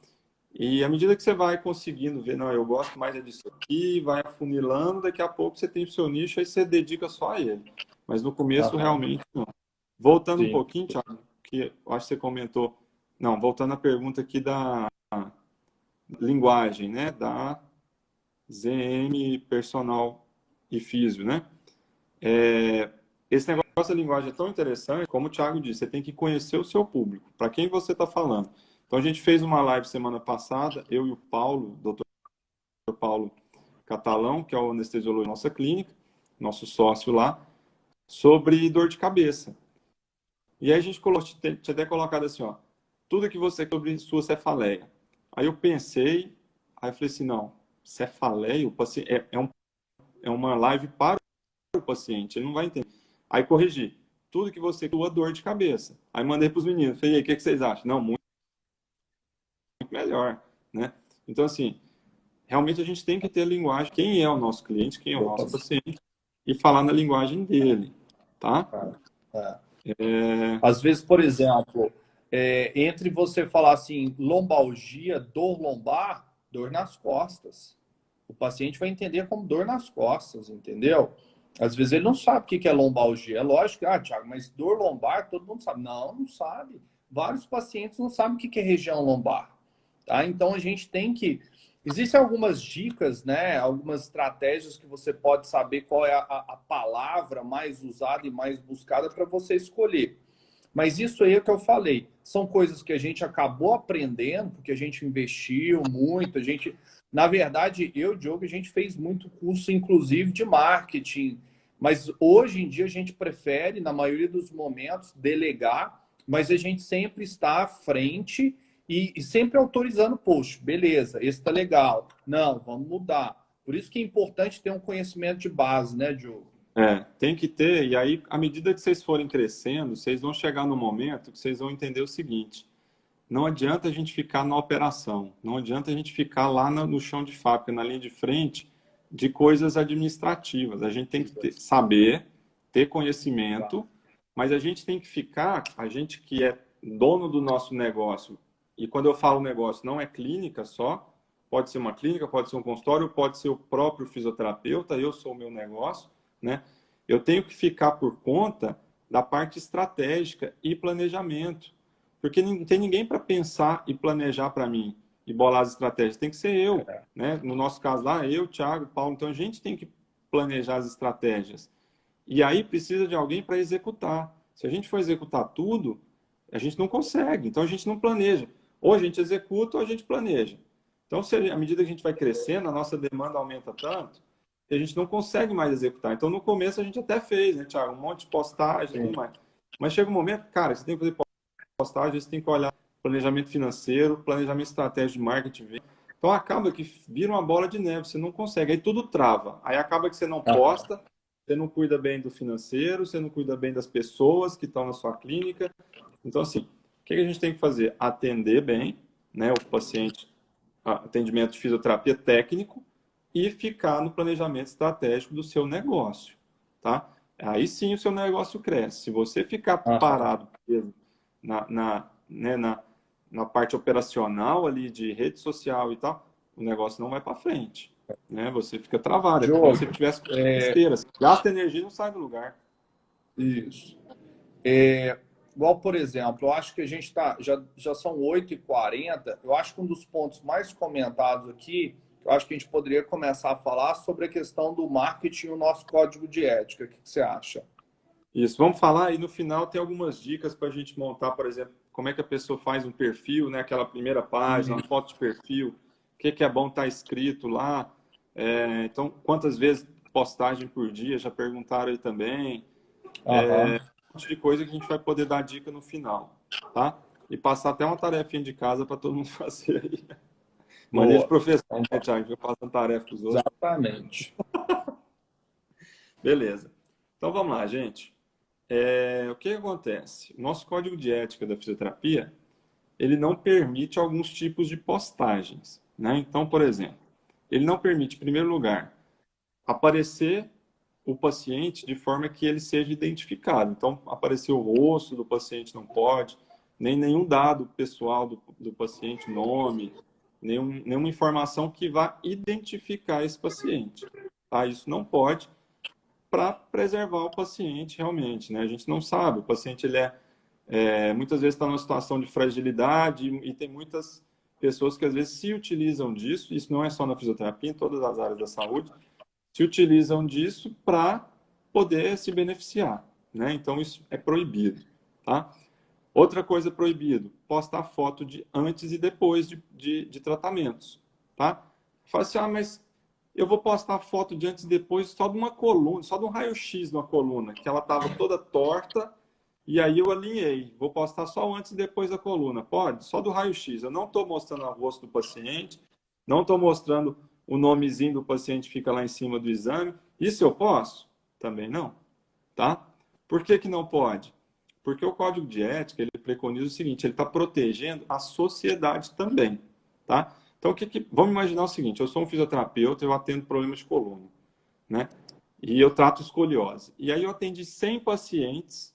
E à medida que você vai conseguindo ver, não, eu gosto mais disso aqui, vai afunilando, daqui a pouco você tem o seu nicho, aí você dedica só a ele. Mas no começo, realmente, não. Voltando um Sim. pouquinho, Thiago, que eu acho que você comentou. Não, voltando à pergunta aqui da linguagem, né? Da ZM Personal e Físio, né? Esse negócio da linguagem é tão interessante, como o Thiago disse, você tem que conhecer o seu público, para quem você está falando. Então, a gente fez uma live semana passada, eu e o Paulo, doutor Paulo Catalão, que é o anestesiologista da nossa clínica, nosso sócio lá, sobre dor de cabeça. E aí a gente tinha até colocado assim, ó, tudo que você sobre sua cefaleia. Aí eu pensei, aí eu falei assim, não, cefaleia, o paciente, é uma live para o paciente, ele não vai entender. Aí corrigi, tudo que você sua dor de cabeça. Aí mandei para os meninos, falei, e aí, o que vocês acham? Não, muito melhor, né? Então, assim, realmente a gente tem que ter linguagem, quem é o nosso cliente, quem é o nosso paciente, e falar na linguagem dele, tá? Às vezes, por exemplo, entre você falar assim, lombalgia, dor lombar, dor nas costas. O paciente vai entender como dor nas costas, entendeu? Às vezes ele não sabe o que é lombalgia. É lógico que, Thiago, mas dor lombar todo mundo sabe. Não, não sabe. Vários pacientes não sabem o que é região lombar. Tá? Então a gente tem que. Existem algumas dicas, né? Algumas estratégias que você pode saber qual é a palavra mais usada e mais buscada para você escolher. Mas isso aí é o que eu falei. São coisas que a gente acabou aprendendo, porque a gente investiu muito, a gente. Na verdade, eu e o Diogo, a gente fez muito curso, inclusive, de marketing. Mas hoje em dia a gente prefere, na maioria dos momentos, delegar, mas a gente sempre está à frente e sempre autorizando post. Beleza, esse tá legal. Não, vamos mudar. Por isso que é importante ter um conhecimento de base, né, Diogo? Tem que ter, e aí, à medida que vocês forem crescendo, vocês vão chegar no momento que vocês vão entender o seguinte: não adianta a gente ficar na operação, não adianta a gente ficar lá no chão de fábrica, na linha de frente, de coisas administrativas. A gente tem que saber, ter conhecimento, mas a gente tem que ficar, a gente que é dono do nosso negócio, e quando eu falo negócio, não é clínica só, pode ser uma clínica, pode ser um consultório, pode ser o próprio fisioterapeuta, eu sou o meu negócio, né? Eu tenho que ficar por conta da parte estratégica e planejamento. Porque não tem ninguém para pensar e planejar para mim e bolar as estratégias. Tem que ser eu, né? No nosso caso lá, eu, Thiago, Paulo. Então a gente tem que planejar as estratégias. E aí precisa de alguém para executar. Se a gente for executar tudo, a gente não consegue. Então a gente não planeja. Ou a gente executa ou a gente planeja. Então, à medida que a gente vai crescendo, a nossa demanda aumenta tanto que a gente não consegue mais executar. Então, no começo, a gente até fez, né, Thiago? Um monte de postagem e tudo mais. Mas chega um momento, cara, você tem que fazer postagem, você tem que olhar planejamento financeiro, planejamento estratégico de marketing. Então, acaba que vira uma bola de neve, você não consegue. Aí tudo trava. Aí acaba que você não posta, você não cuida bem do financeiro, você não cuida bem das pessoas que estão na sua clínica. Então, assim, o que a gente tem que fazer? Atender bem, né, o paciente, atendimento de fisioterapia técnico e ficar no planejamento estratégico do seu negócio, tá? Aí sim o seu negócio cresce. Se você ficar parado preso na parte operacional ali de rede social e tal, o negócio não vai para frente, né? Você fica travado, é como se você tivesse esteira. Gasta energia e não sai do lugar. Isso. Igual, por exemplo, eu acho que a gente já são 8h40. Eu acho que um dos pontos mais comentados aqui, eu acho que a gente poderia começar a falar sobre a questão do marketing e o nosso código de ética. O que você acha? Isso, vamos falar e no final tem algumas dicas para a gente montar, por exemplo, como é que a pessoa faz um perfil, né? Aquela primeira página, uma foto de perfil, o que é bom estar escrito lá. Então, quantas vezes postagem por dia? Já perguntaram aí também. Um monte de coisa que a gente vai poder dar dica no final, tá? E passar até uma tarefinha de casa para todo mundo fazer aí. Mania de professor, né, Thiago? Fica passando tarefa para os outros. Exatamente. Beleza. Então, vamos lá, gente. O que acontece? O nosso código de ética da fisioterapia, ele não permite alguns tipos de postagens, né? Então, por exemplo, ele não permite, em primeiro lugar, aparecer o paciente de forma que ele seja identificado. Então, aparecer o rosto do paciente não pode, nem nenhum dado pessoal do paciente, nome, nenhuma informação que vá identificar esse paciente. Tá? Isso não pode, para preservar o paciente realmente, né? A gente não sabe, o paciente muitas vezes está numa situação de fragilidade e tem muitas pessoas que às vezes se utilizam disso, isso não é só na fisioterapia, em todas as áreas da saúde, se utilizam disso para poder se beneficiar, né? Então isso é proibido, tá? Outra coisa proibido, postar foto de antes e depois de tratamentos, tá? Fala assim, mas eu vou postar foto de antes e depois só de uma coluna, só de um raio-x de uma coluna, que ela estava toda torta, e aí eu alinhei. Vou postar só o antes e depois da coluna. Pode? Só do raio-x. Eu não estou mostrando o rosto do paciente, não estou mostrando o nomezinho do paciente fica lá em cima do exame. Isso eu posso? Também não. Tá? Por que que não pode? Porque o Código de Ética, ele preconiza o seguinte, ele está protegendo a sociedade também. Tá? Então, vamos imaginar o seguinte, eu sou um fisioterapeuta, eu atendo problemas de coluna, né? E eu trato escoliose. E aí eu atendi 100 pacientes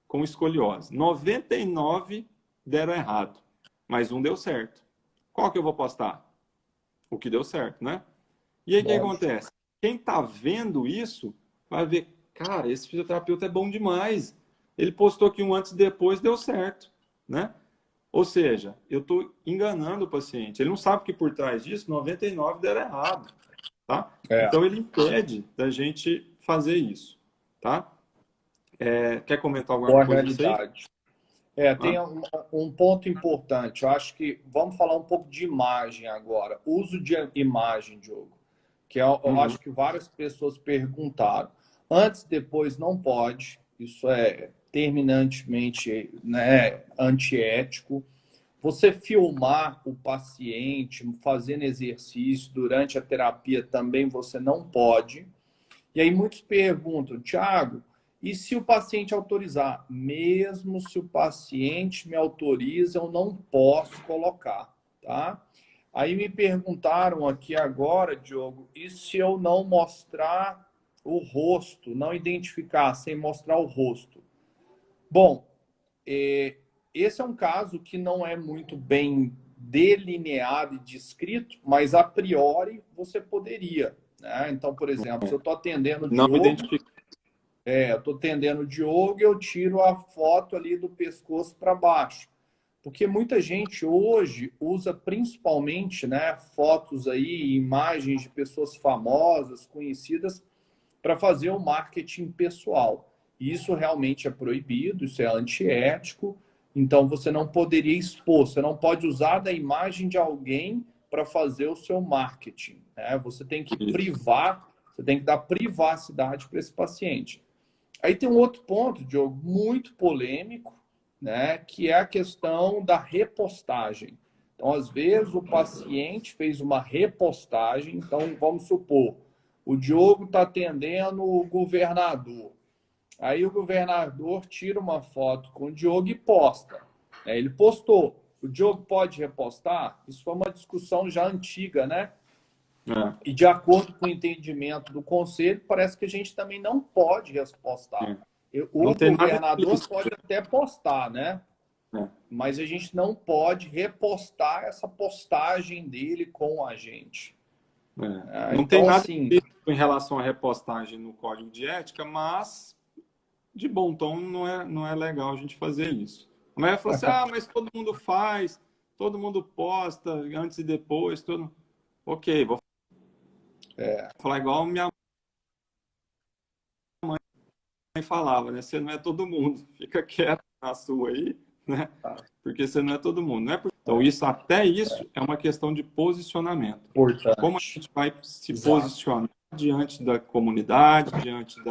com escoliose. 99 deram errado, mas um deu certo. Qual que eu vou postar? O que deu certo, né? E aí o que acontece? Quem está vendo isso vai ver, cara, esse fisioterapeuta é bom demais. Ele postou que um antes e depois deu certo, né? Ou seja, eu estou enganando o paciente. Ele não sabe que por trás disso 99 deram errado, tá? Então ele impede da gente fazer isso, tá? Quer comentar alguma coisa disso aí? Tem um ponto importante. Eu acho que vamos falar um pouco de imagem agora. Uso de imagem, Diogo, que eu acho que várias pessoas perguntaram. Antes, depois não pode. Isso é terminantemente, né, antiético. Você filmar o paciente fazendo exercício durante a terapia também você não pode. E aí muitos perguntam, Thiago, e se o paciente autorizar? Mesmo se o paciente me autoriza, eu não posso colocar, tá? Aí me perguntaram aqui agora, Diogo, e se eu não mostrar o rosto, não identificar sem mostrar o rosto? Bom, esse é um caso que não é muito bem delineado e descrito, mas a priori você poderia, né? Então, por exemplo, se eu estou atendendo o Não me Diogo, identifico. eu estou atendendo o Diogo e eu tiro a foto ali do pescoço para baixo. Porque muita gente hoje usa principalmente, né, fotos aí, imagens de pessoas famosas, conhecidas, para fazer o marketing pessoal. Isso realmente é proibido, isso é antiético, então você não poderia expor, você não pode usar da imagem de alguém para fazer o seu marketing, né? Você tem que privar, você tem que dar privacidade para esse paciente. Aí tem um outro ponto, Diogo, muito polêmico, né, que é a questão da repostagem. Então, às vezes, o paciente fez uma repostagem. Então, vamos supor, o Diogo está atendendo o governador. Aí o governador tira uma foto com o Diogo e posta. Ele postou. O Diogo pode repostar? Isso foi uma discussão já antiga, né? E de acordo com o entendimento do conselho, parece que a gente também não pode repostar. O governador pode até postar, né? Mas a gente não pode repostar essa postagem dele com a gente. Não tem nada em relação à repostagem no Código de Ética, mas de bom tom não é legal a gente fazer isso. A mulher falou assim, mas todo mundo faz, todo mundo posta antes e depois, todo... Ok, vou falar igual minha mãe falava, né? Você não é todo mundo, fica quieto na sua aí, né? Porque você não é todo mundo, né? Então, até isso é uma questão de posicionamento. Importante. Como a gente vai se posicionar diante da comunidade, diante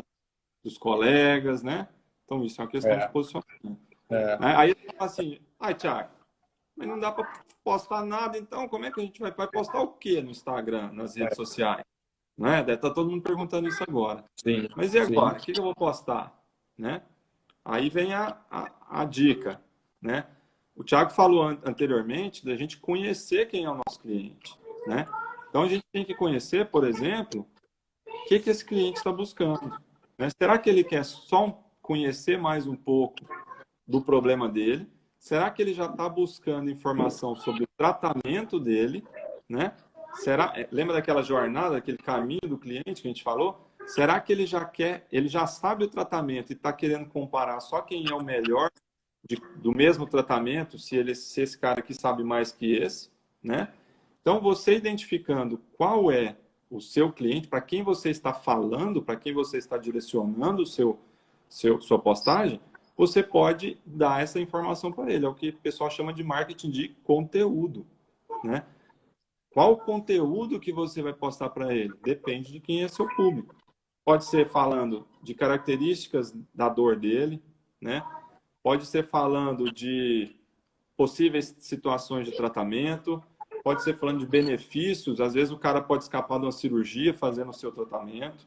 dos colegas, né? Então, isso é uma questão de posicionamento. Né? Aí ele fala assim, Thiago, mas não dá para postar nada, então como é que a gente vai postar o quê no Instagram, nas redes sociais? Né? Deve estar todo mundo perguntando isso agora. Sim, mas e agora? O que eu vou postar? Né? Aí vem a dica. Né? O Thiago falou anteriormente da gente conhecer quem é o nosso cliente. Né? Então, a gente tem que conhecer, por exemplo, o que esse cliente está buscando. Né? Será que ele quer só conhecer mais um pouco do problema dele? Será que ele já está buscando informação sobre o tratamento dele? Né? Lembra daquela jornada, aquele caminho do cliente que a gente falou? Será que ele já sabe o tratamento e está querendo comparar só quem é o melhor do mesmo tratamento, se esse cara aqui sabe mais que esse? Né? Então, você identificando qual é o seu cliente, para quem você está falando, para quem você está direcionando sua postagem, você pode dar essa informação para ele. É o que o pessoal chama de marketing de conteúdo. Né? Qual o conteúdo que você vai postar para ele? Depende de quem é seu público. Pode ser falando de características da dor dele, né? Pode ser falando de possíveis situações de tratamento, pode ser falando de benefícios, às vezes o cara pode escapar de uma cirurgia fazendo o seu tratamento,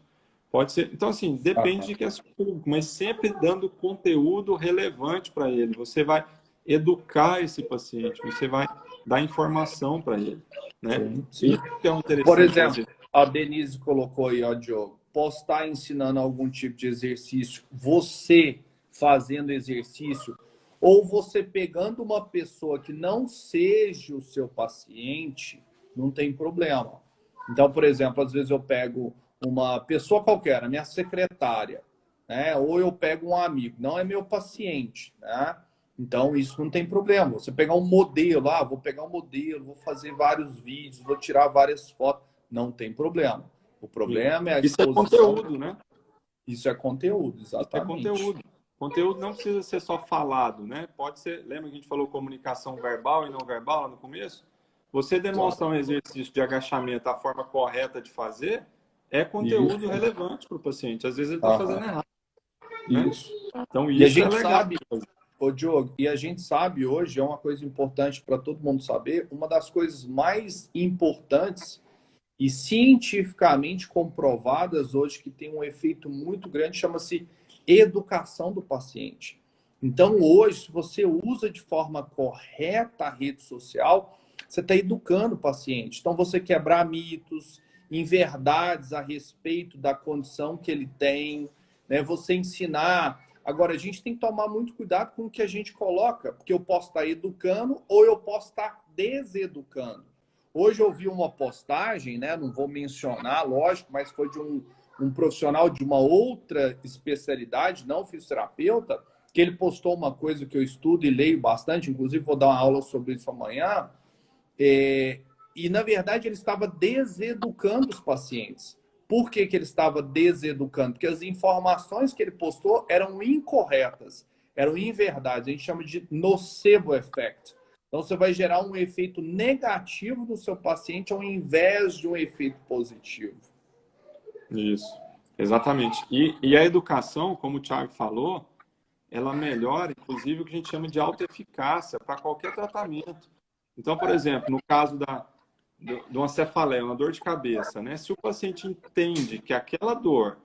pode ser... Então, assim, depende de quem é seu público, mas sempre dando conteúdo relevante para ele. Você vai educar esse paciente, você vai dar informação para ele, né? Sim. Isso que é um interessante. Por exemplo, a Denise colocou aí, Diogo, postar ensinando algum tipo de exercício, você fazendo exercício, ou você pegando uma pessoa que não seja o seu paciente, não tem problema. Então, por exemplo, às vezes eu pego uma pessoa qualquer, a minha secretária, né? Ou eu pego um amigo, não é meu paciente, né? Então, isso não tem problema. Você pegar um modelo, vou pegar um modelo, vou fazer vários vídeos, vou tirar várias fotos, não tem problema. O problema é a exposição. Isso é conteúdo, né? Isso é conteúdo, exatamente. Isso é conteúdo. Conteúdo não precisa ser só falado, né? Pode ser, lembra que a gente falou comunicação verbal e não verbal lá no começo? Você demonstrar um exercício de agachamento, a forma correta de fazer, é conteúdo relevante para o paciente. Às vezes ele está fazendo errado. Né? Isso. Então, e a isso gente é legal. sabe, Diogo, e a gente sabe hoje, é uma coisa importante para todo mundo saber, uma das coisas mais importantes e cientificamente comprovadas hoje que tem um efeito muito grande, chama-se educação do paciente. Então, hoje, se você usa de forma correta a rede social, você está educando o paciente. Então, você quebrar mitos, inverdades a respeito da condição que ele tem, né? Você ensinar. Agora, a gente tem que tomar muito cuidado com o que a gente coloca, porque eu posso estar educando ou eu posso estar deseducando. Hoje eu vi uma postagem, né? Não vou mencionar, lógico, mas foi de um profissional de uma outra especialidade, não fisioterapeuta, que ele postou uma coisa que eu estudo e leio bastante, inclusive vou dar uma aula sobre isso amanhã, e na verdade ele estava deseducando os pacientes. Por que ele estava deseducando? Porque as informações que ele postou eram incorretas, eram inverdades, a gente chama de nocebo effect. Então você vai gerar um efeito negativo no seu paciente ao invés de um efeito positivo. Isso, exatamente. E a educação, como o Thiago falou, ela melhora, inclusive, o que a gente chama de autoeficácia para qualquer tratamento. Então, por exemplo, no caso de uma cefaleia, uma dor de cabeça, né? Se o paciente entende que aquela dor,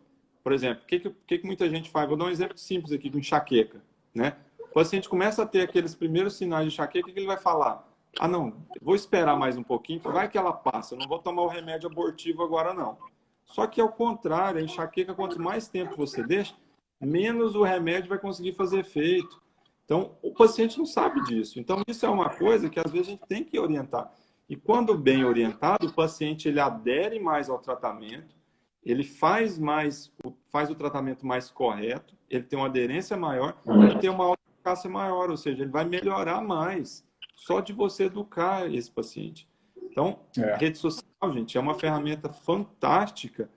por exemplo, o que muita gente faz? Vou dar um exemplo simples aqui com enxaqueca, né? O paciente começa a ter aqueles primeiros sinais de enxaqueca, o que ele vai falar? Ah, não, vou esperar mais um pouquinho, vai que ela passa, eu não vou tomar o remédio abortivo agora, não. Só que, ao contrário, a enxaqueca, quanto mais tempo você deixa, menos o remédio vai conseguir fazer efeito. Então, o paciente não sabe disso. Então, isso é uma coisa que, às vezes, a gente tem que orientar. E, quando bem orientado, o paciente ele adere mais ao tratamento, ele faz o tratamento mais correto, ele tem uma aderência maior e tem uma eficácia maior, ou seja, ele vai melhorar mais só de você educar esse paciente. Então, rede social, gente, é uma ferramenta fantástica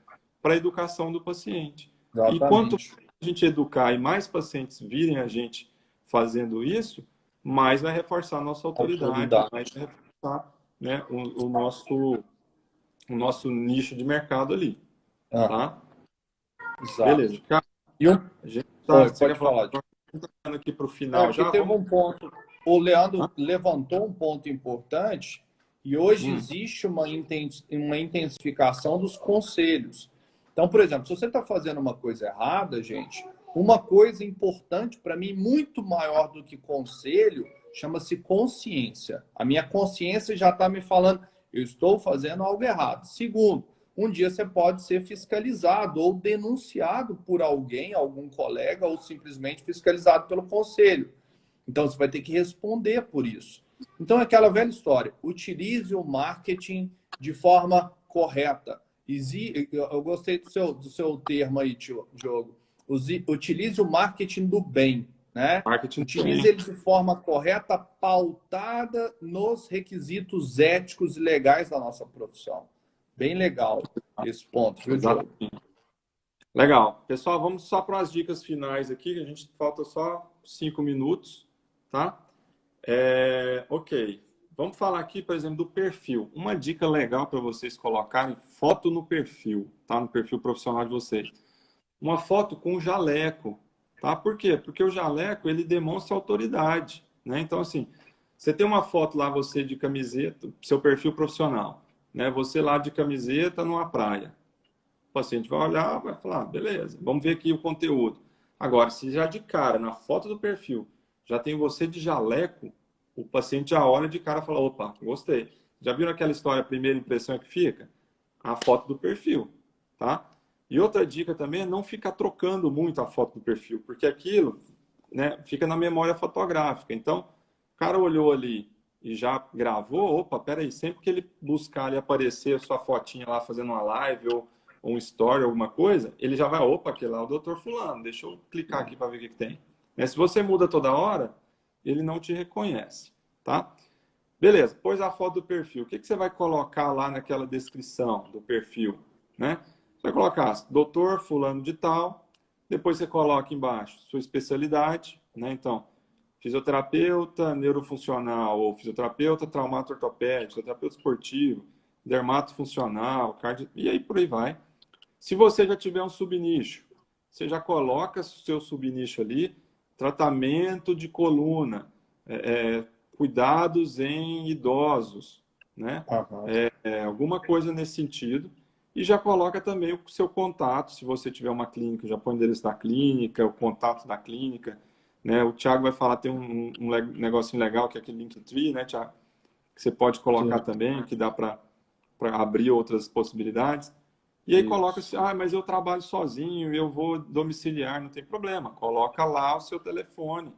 para a educação do paciente. E quanto a gente educar e mais pacientes virem a gente fazendo isso, mais vai reforçar a nossa autoridade. Mais vai reforçar, né, o nosso nicho de mercado ali. Tá? Exato. Beleza. Cara, a gente você quer falar? Aqui para o final já. Teve um ponto. O Leandro levantou um ponto importante e hoje existe uma intensificação dos conselhos. Então, por exemplo, se você está fazendo uma coisa errada, gente, uma coisa importante para mim, muito maior do que conselho, chama-se consciência. A minha consciência já está me falando, eu estou fazendo algo errado. Segundo, um dia você pode ser fiscalizado ou denunciado por alguém, algum colega, ou simplesmente fiscalizado pelo conselho. Então, você vai ter que responder por isso. Então, é aquela velha história. Utilize o marketing de forma correta. Eu gostei do seu termo aí, Diogo. Utilize o marketing do bem. Né? Utilize ele de forma correta, pautada nos requisitos éticos e legais da nossa profissão. Bem legal esse ponto, viu, Diogo? Legal. Pessoal, vamos só para as dicas finais aqui, que a gente falta só 5 minutos, tá? Ok. Vamos falar aqui, por exemplo, do perfil. Uma dica legal para vocês colocarem foto no perfil, tá? No perfil profissional de vocês. Uma foto com jaleco, tá? Por quê? Porque o jaleco, ele demonstra autoridade, né? Então, assim, você tem uma foto lá, você de camiseta, seu perfil profissional, né? Você lá de camiseta numa praia. O paciente vai olhar, vai falar, beleza, vamos ver aqui o conteúdo. Agora, se já de cara, na foto do perfil, já tem você de jaleco, o paciente já olha de cara e fala, opa, gostei. Já viram aquela história, a primeira impressão que fica? A foto do perfil, tá? E outra dica também é não ficar trocando muito a foto do perfil, porque aquilo, né, fica na memória fotográfica. Então, o cara olhou ali e já gravou, opa, peraí, sempre que ele buscar ali aparecer a sua fotinha lá fazendo uma live ou um story, alguma coisa, ele já vai, opa, aquele lá é o doutor fulano, deixa eu clicar aqui para ver o que tem. Se você muda toda hora, ele não te reconhece, tá? Beleza, pôs a foto do perfil. O que você vai colocar lá naquela descrição do perfil, né? Você vai colocar doutor fulano de tal, depois você coloca embaixo sua especialidade, né? Então, fisioterapeuta neurofuncional ou fisioterapeuta traumato ortopédico, fisioterapeuta esportivo, dermato funcional, e aí por aí vai. Se você já tiver um subnicho, você já coloca seu subnicho ali, tratamento de coluna, cuidados em idosos, né? Aham. Alguma coisa nesse sentido. E já coloca também o seu contato, se você tiver uma clínica, já põe o endereço da clínica, o contato da clínica, né? O Thiago vai falar, tem um negocinho legal que é aquele Linktree, né, Thiago? Que você pode colocar Sim, também, que dá para abrir outras possibilidades. E aí coloca assim, isso. mas eu trabalho sozinho, eu vou domiciliar, não tem problema. Coloca lá o seu telefone,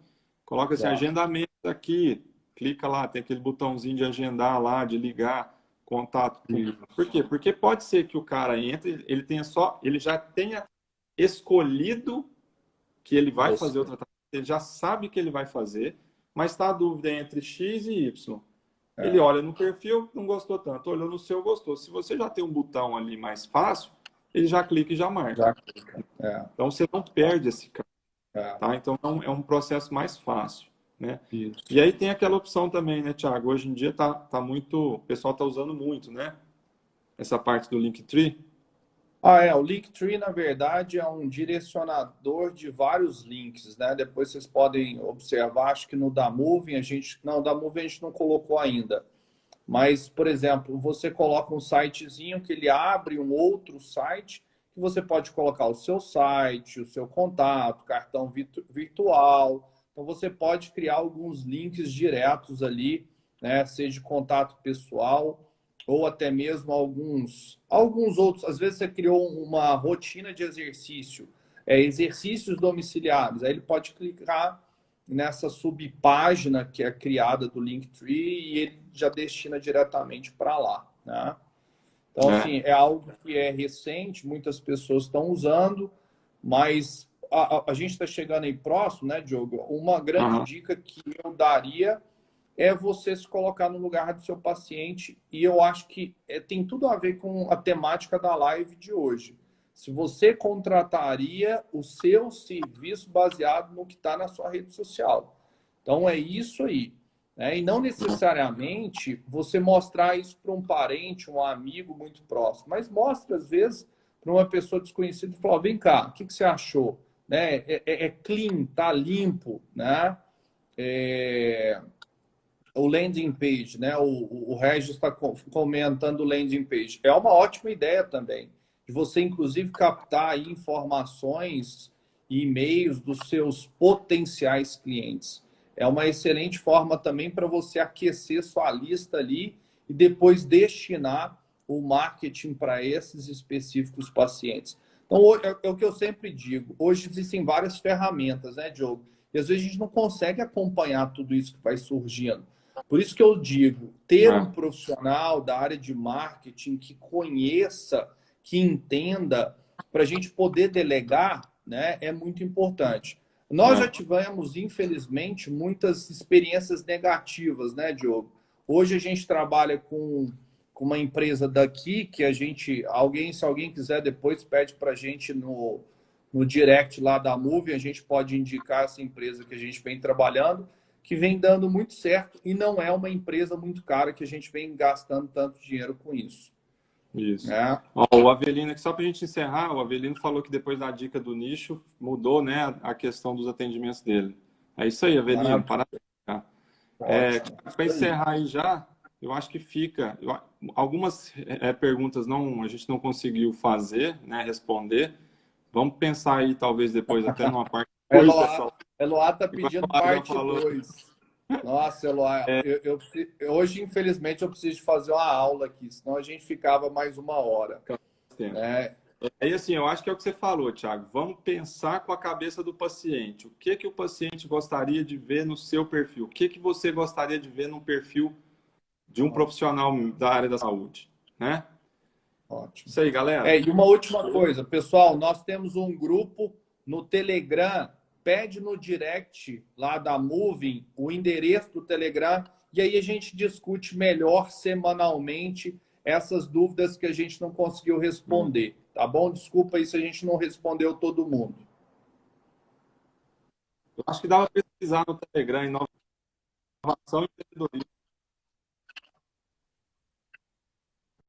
coloca assim, Exato. agendamento aqui, clica lá, tem aquele botãozinho de agendar lá, de ligar, contato. Por Isso. quê? Porque pode ser que o cara entre, ele já tenha escolhido que ele vai fazer o Você. tratamento, ele já sabe que ele vai fazer, mas está a dúvida entre X e Y. Ele É, olha no perfil, não gostou tanto, olhou no seu, gostou. Se você já tem um botão ali mais fácil, ele já clica e já marca. já clica. Então você não perde esse cara, É, tá? Então é um processo mais fácil, né? E isso. aí tem aquela opção também, né, Thiago? Hoje em dia tá muito, o pessoal tá usando muito, né? Essa parte do Linktree. O Linktree, na verdade, é um direcionador de vários links, né? Depois vocês podem observar, acho que no da Moving não, da Moving a gente não colocou ainda. Mas, por exemplo, você coloca um sitezinho que ele abre um outro site que você pode colocar o seu site, o seu contato, cartão virtual. Então, você pode criar alguns links diretos ali, né? Seja de contato pessoal ou até mesmo alguns outros. Às vezes você criou uma rotina de exercício, exercícios domiciliares. Aí ele pode clicar nessa subpágina que é criada do Linktree e ele já destina diretamente para lá, né? Então, Né? assim, é algo que é recente, muitas pessoas estão usando, mas a gente está chegando aí próximo, né, Diogo? Uma grande Aham. dica que eu daria é você se colocar no lugar do seu paciente, e eu acho que tem tudo a ver com a temática da live de hoje. Se você contrataria o seu serviço baseado no que está na sua rede social. Então, é isso aí. Né? E não necessariamente você mostrar isso para um parente, um amigo muito próximo, mas mostra, às vezes, para uma pessoa desconhecida e falar: vem cá, o que você achou? Né? É clean, tá limpo, né? É, o landing page, né? O Regis está comentando o landing page. É uma ótima ideia também, de você, inclusive, captar aí informações e e-mails dos seus potenciais clientes. É uma excelente forma também para você aquecer sua lista ali e depois destinar o marketing para esses específicos pacientes. Então, é o que eu sempre digo. Hoje existem várias ferramentas, né, Diogo? E às vezes a gente não consegue acompanhar tudo isso que vai surgindo. Por isso que eu digo, ter um Né? profissional da área de marketing que conheça, que entenda, para a gente poder delegar, né, é muito importante. Nós já Né? tivemos, infelizmente, muitas experiências negativas, né, Diogo? Hoje a gente trabalha com uma empresa daqui que se alguém quiser, depois pede para a gente no direct lá da Move, a gente pode indicar essa empresa que a gente vem trabalhando, que vem dando muito certo e não é uma empresa muito cara que a gente vem gastando tanto dinheiro com isso. Isso. Né? Ó, o Avelino, aqui só para a gente encerrar, o Avelino falou que depois da dica do nicho, mudou, né, a questão dos atendimentos dele. É isso aí, Avelino, Maravilha. parabéns. Tá? Ótimo. Para Isso aí. encerrar aí já, eu acho que fica. Algumas perguntas a gente não conseguiu fazer, né, responder. Vamos pensar aí, talvez depois, até numa parte 2 Eloá, dessa. Eloá tá Igual pedindo a Eloá já parte falou. 2. Nossa, Eloá, hoje, infelizmente, eu preciso fazer uma aula aqui, senão a gente ficava mais uma hora. Né? Aí, assim, eu acho que é o que você falou, Thiago. Vamos pensar com a cabeça do paciente. O que que o paciente gostaria de ver no seu perfil? O que que você gostaria de ver no perfil de um profissional da área da saúde, né? Ótimo. Isso aí, galera. E uma última coisa, pessoal, nós temos um grupo no Telegram, pede no direct lá da Moving o endereço do Telegram e aí a gente discute melhor semanalmente essas dúvidas que a gente não conseguiu responder, tá bom? Desculpa aí se a gente não respondeu todo mundo. Eu acho que dava para pesquisar no Telegram, inovação e empreendedorismo.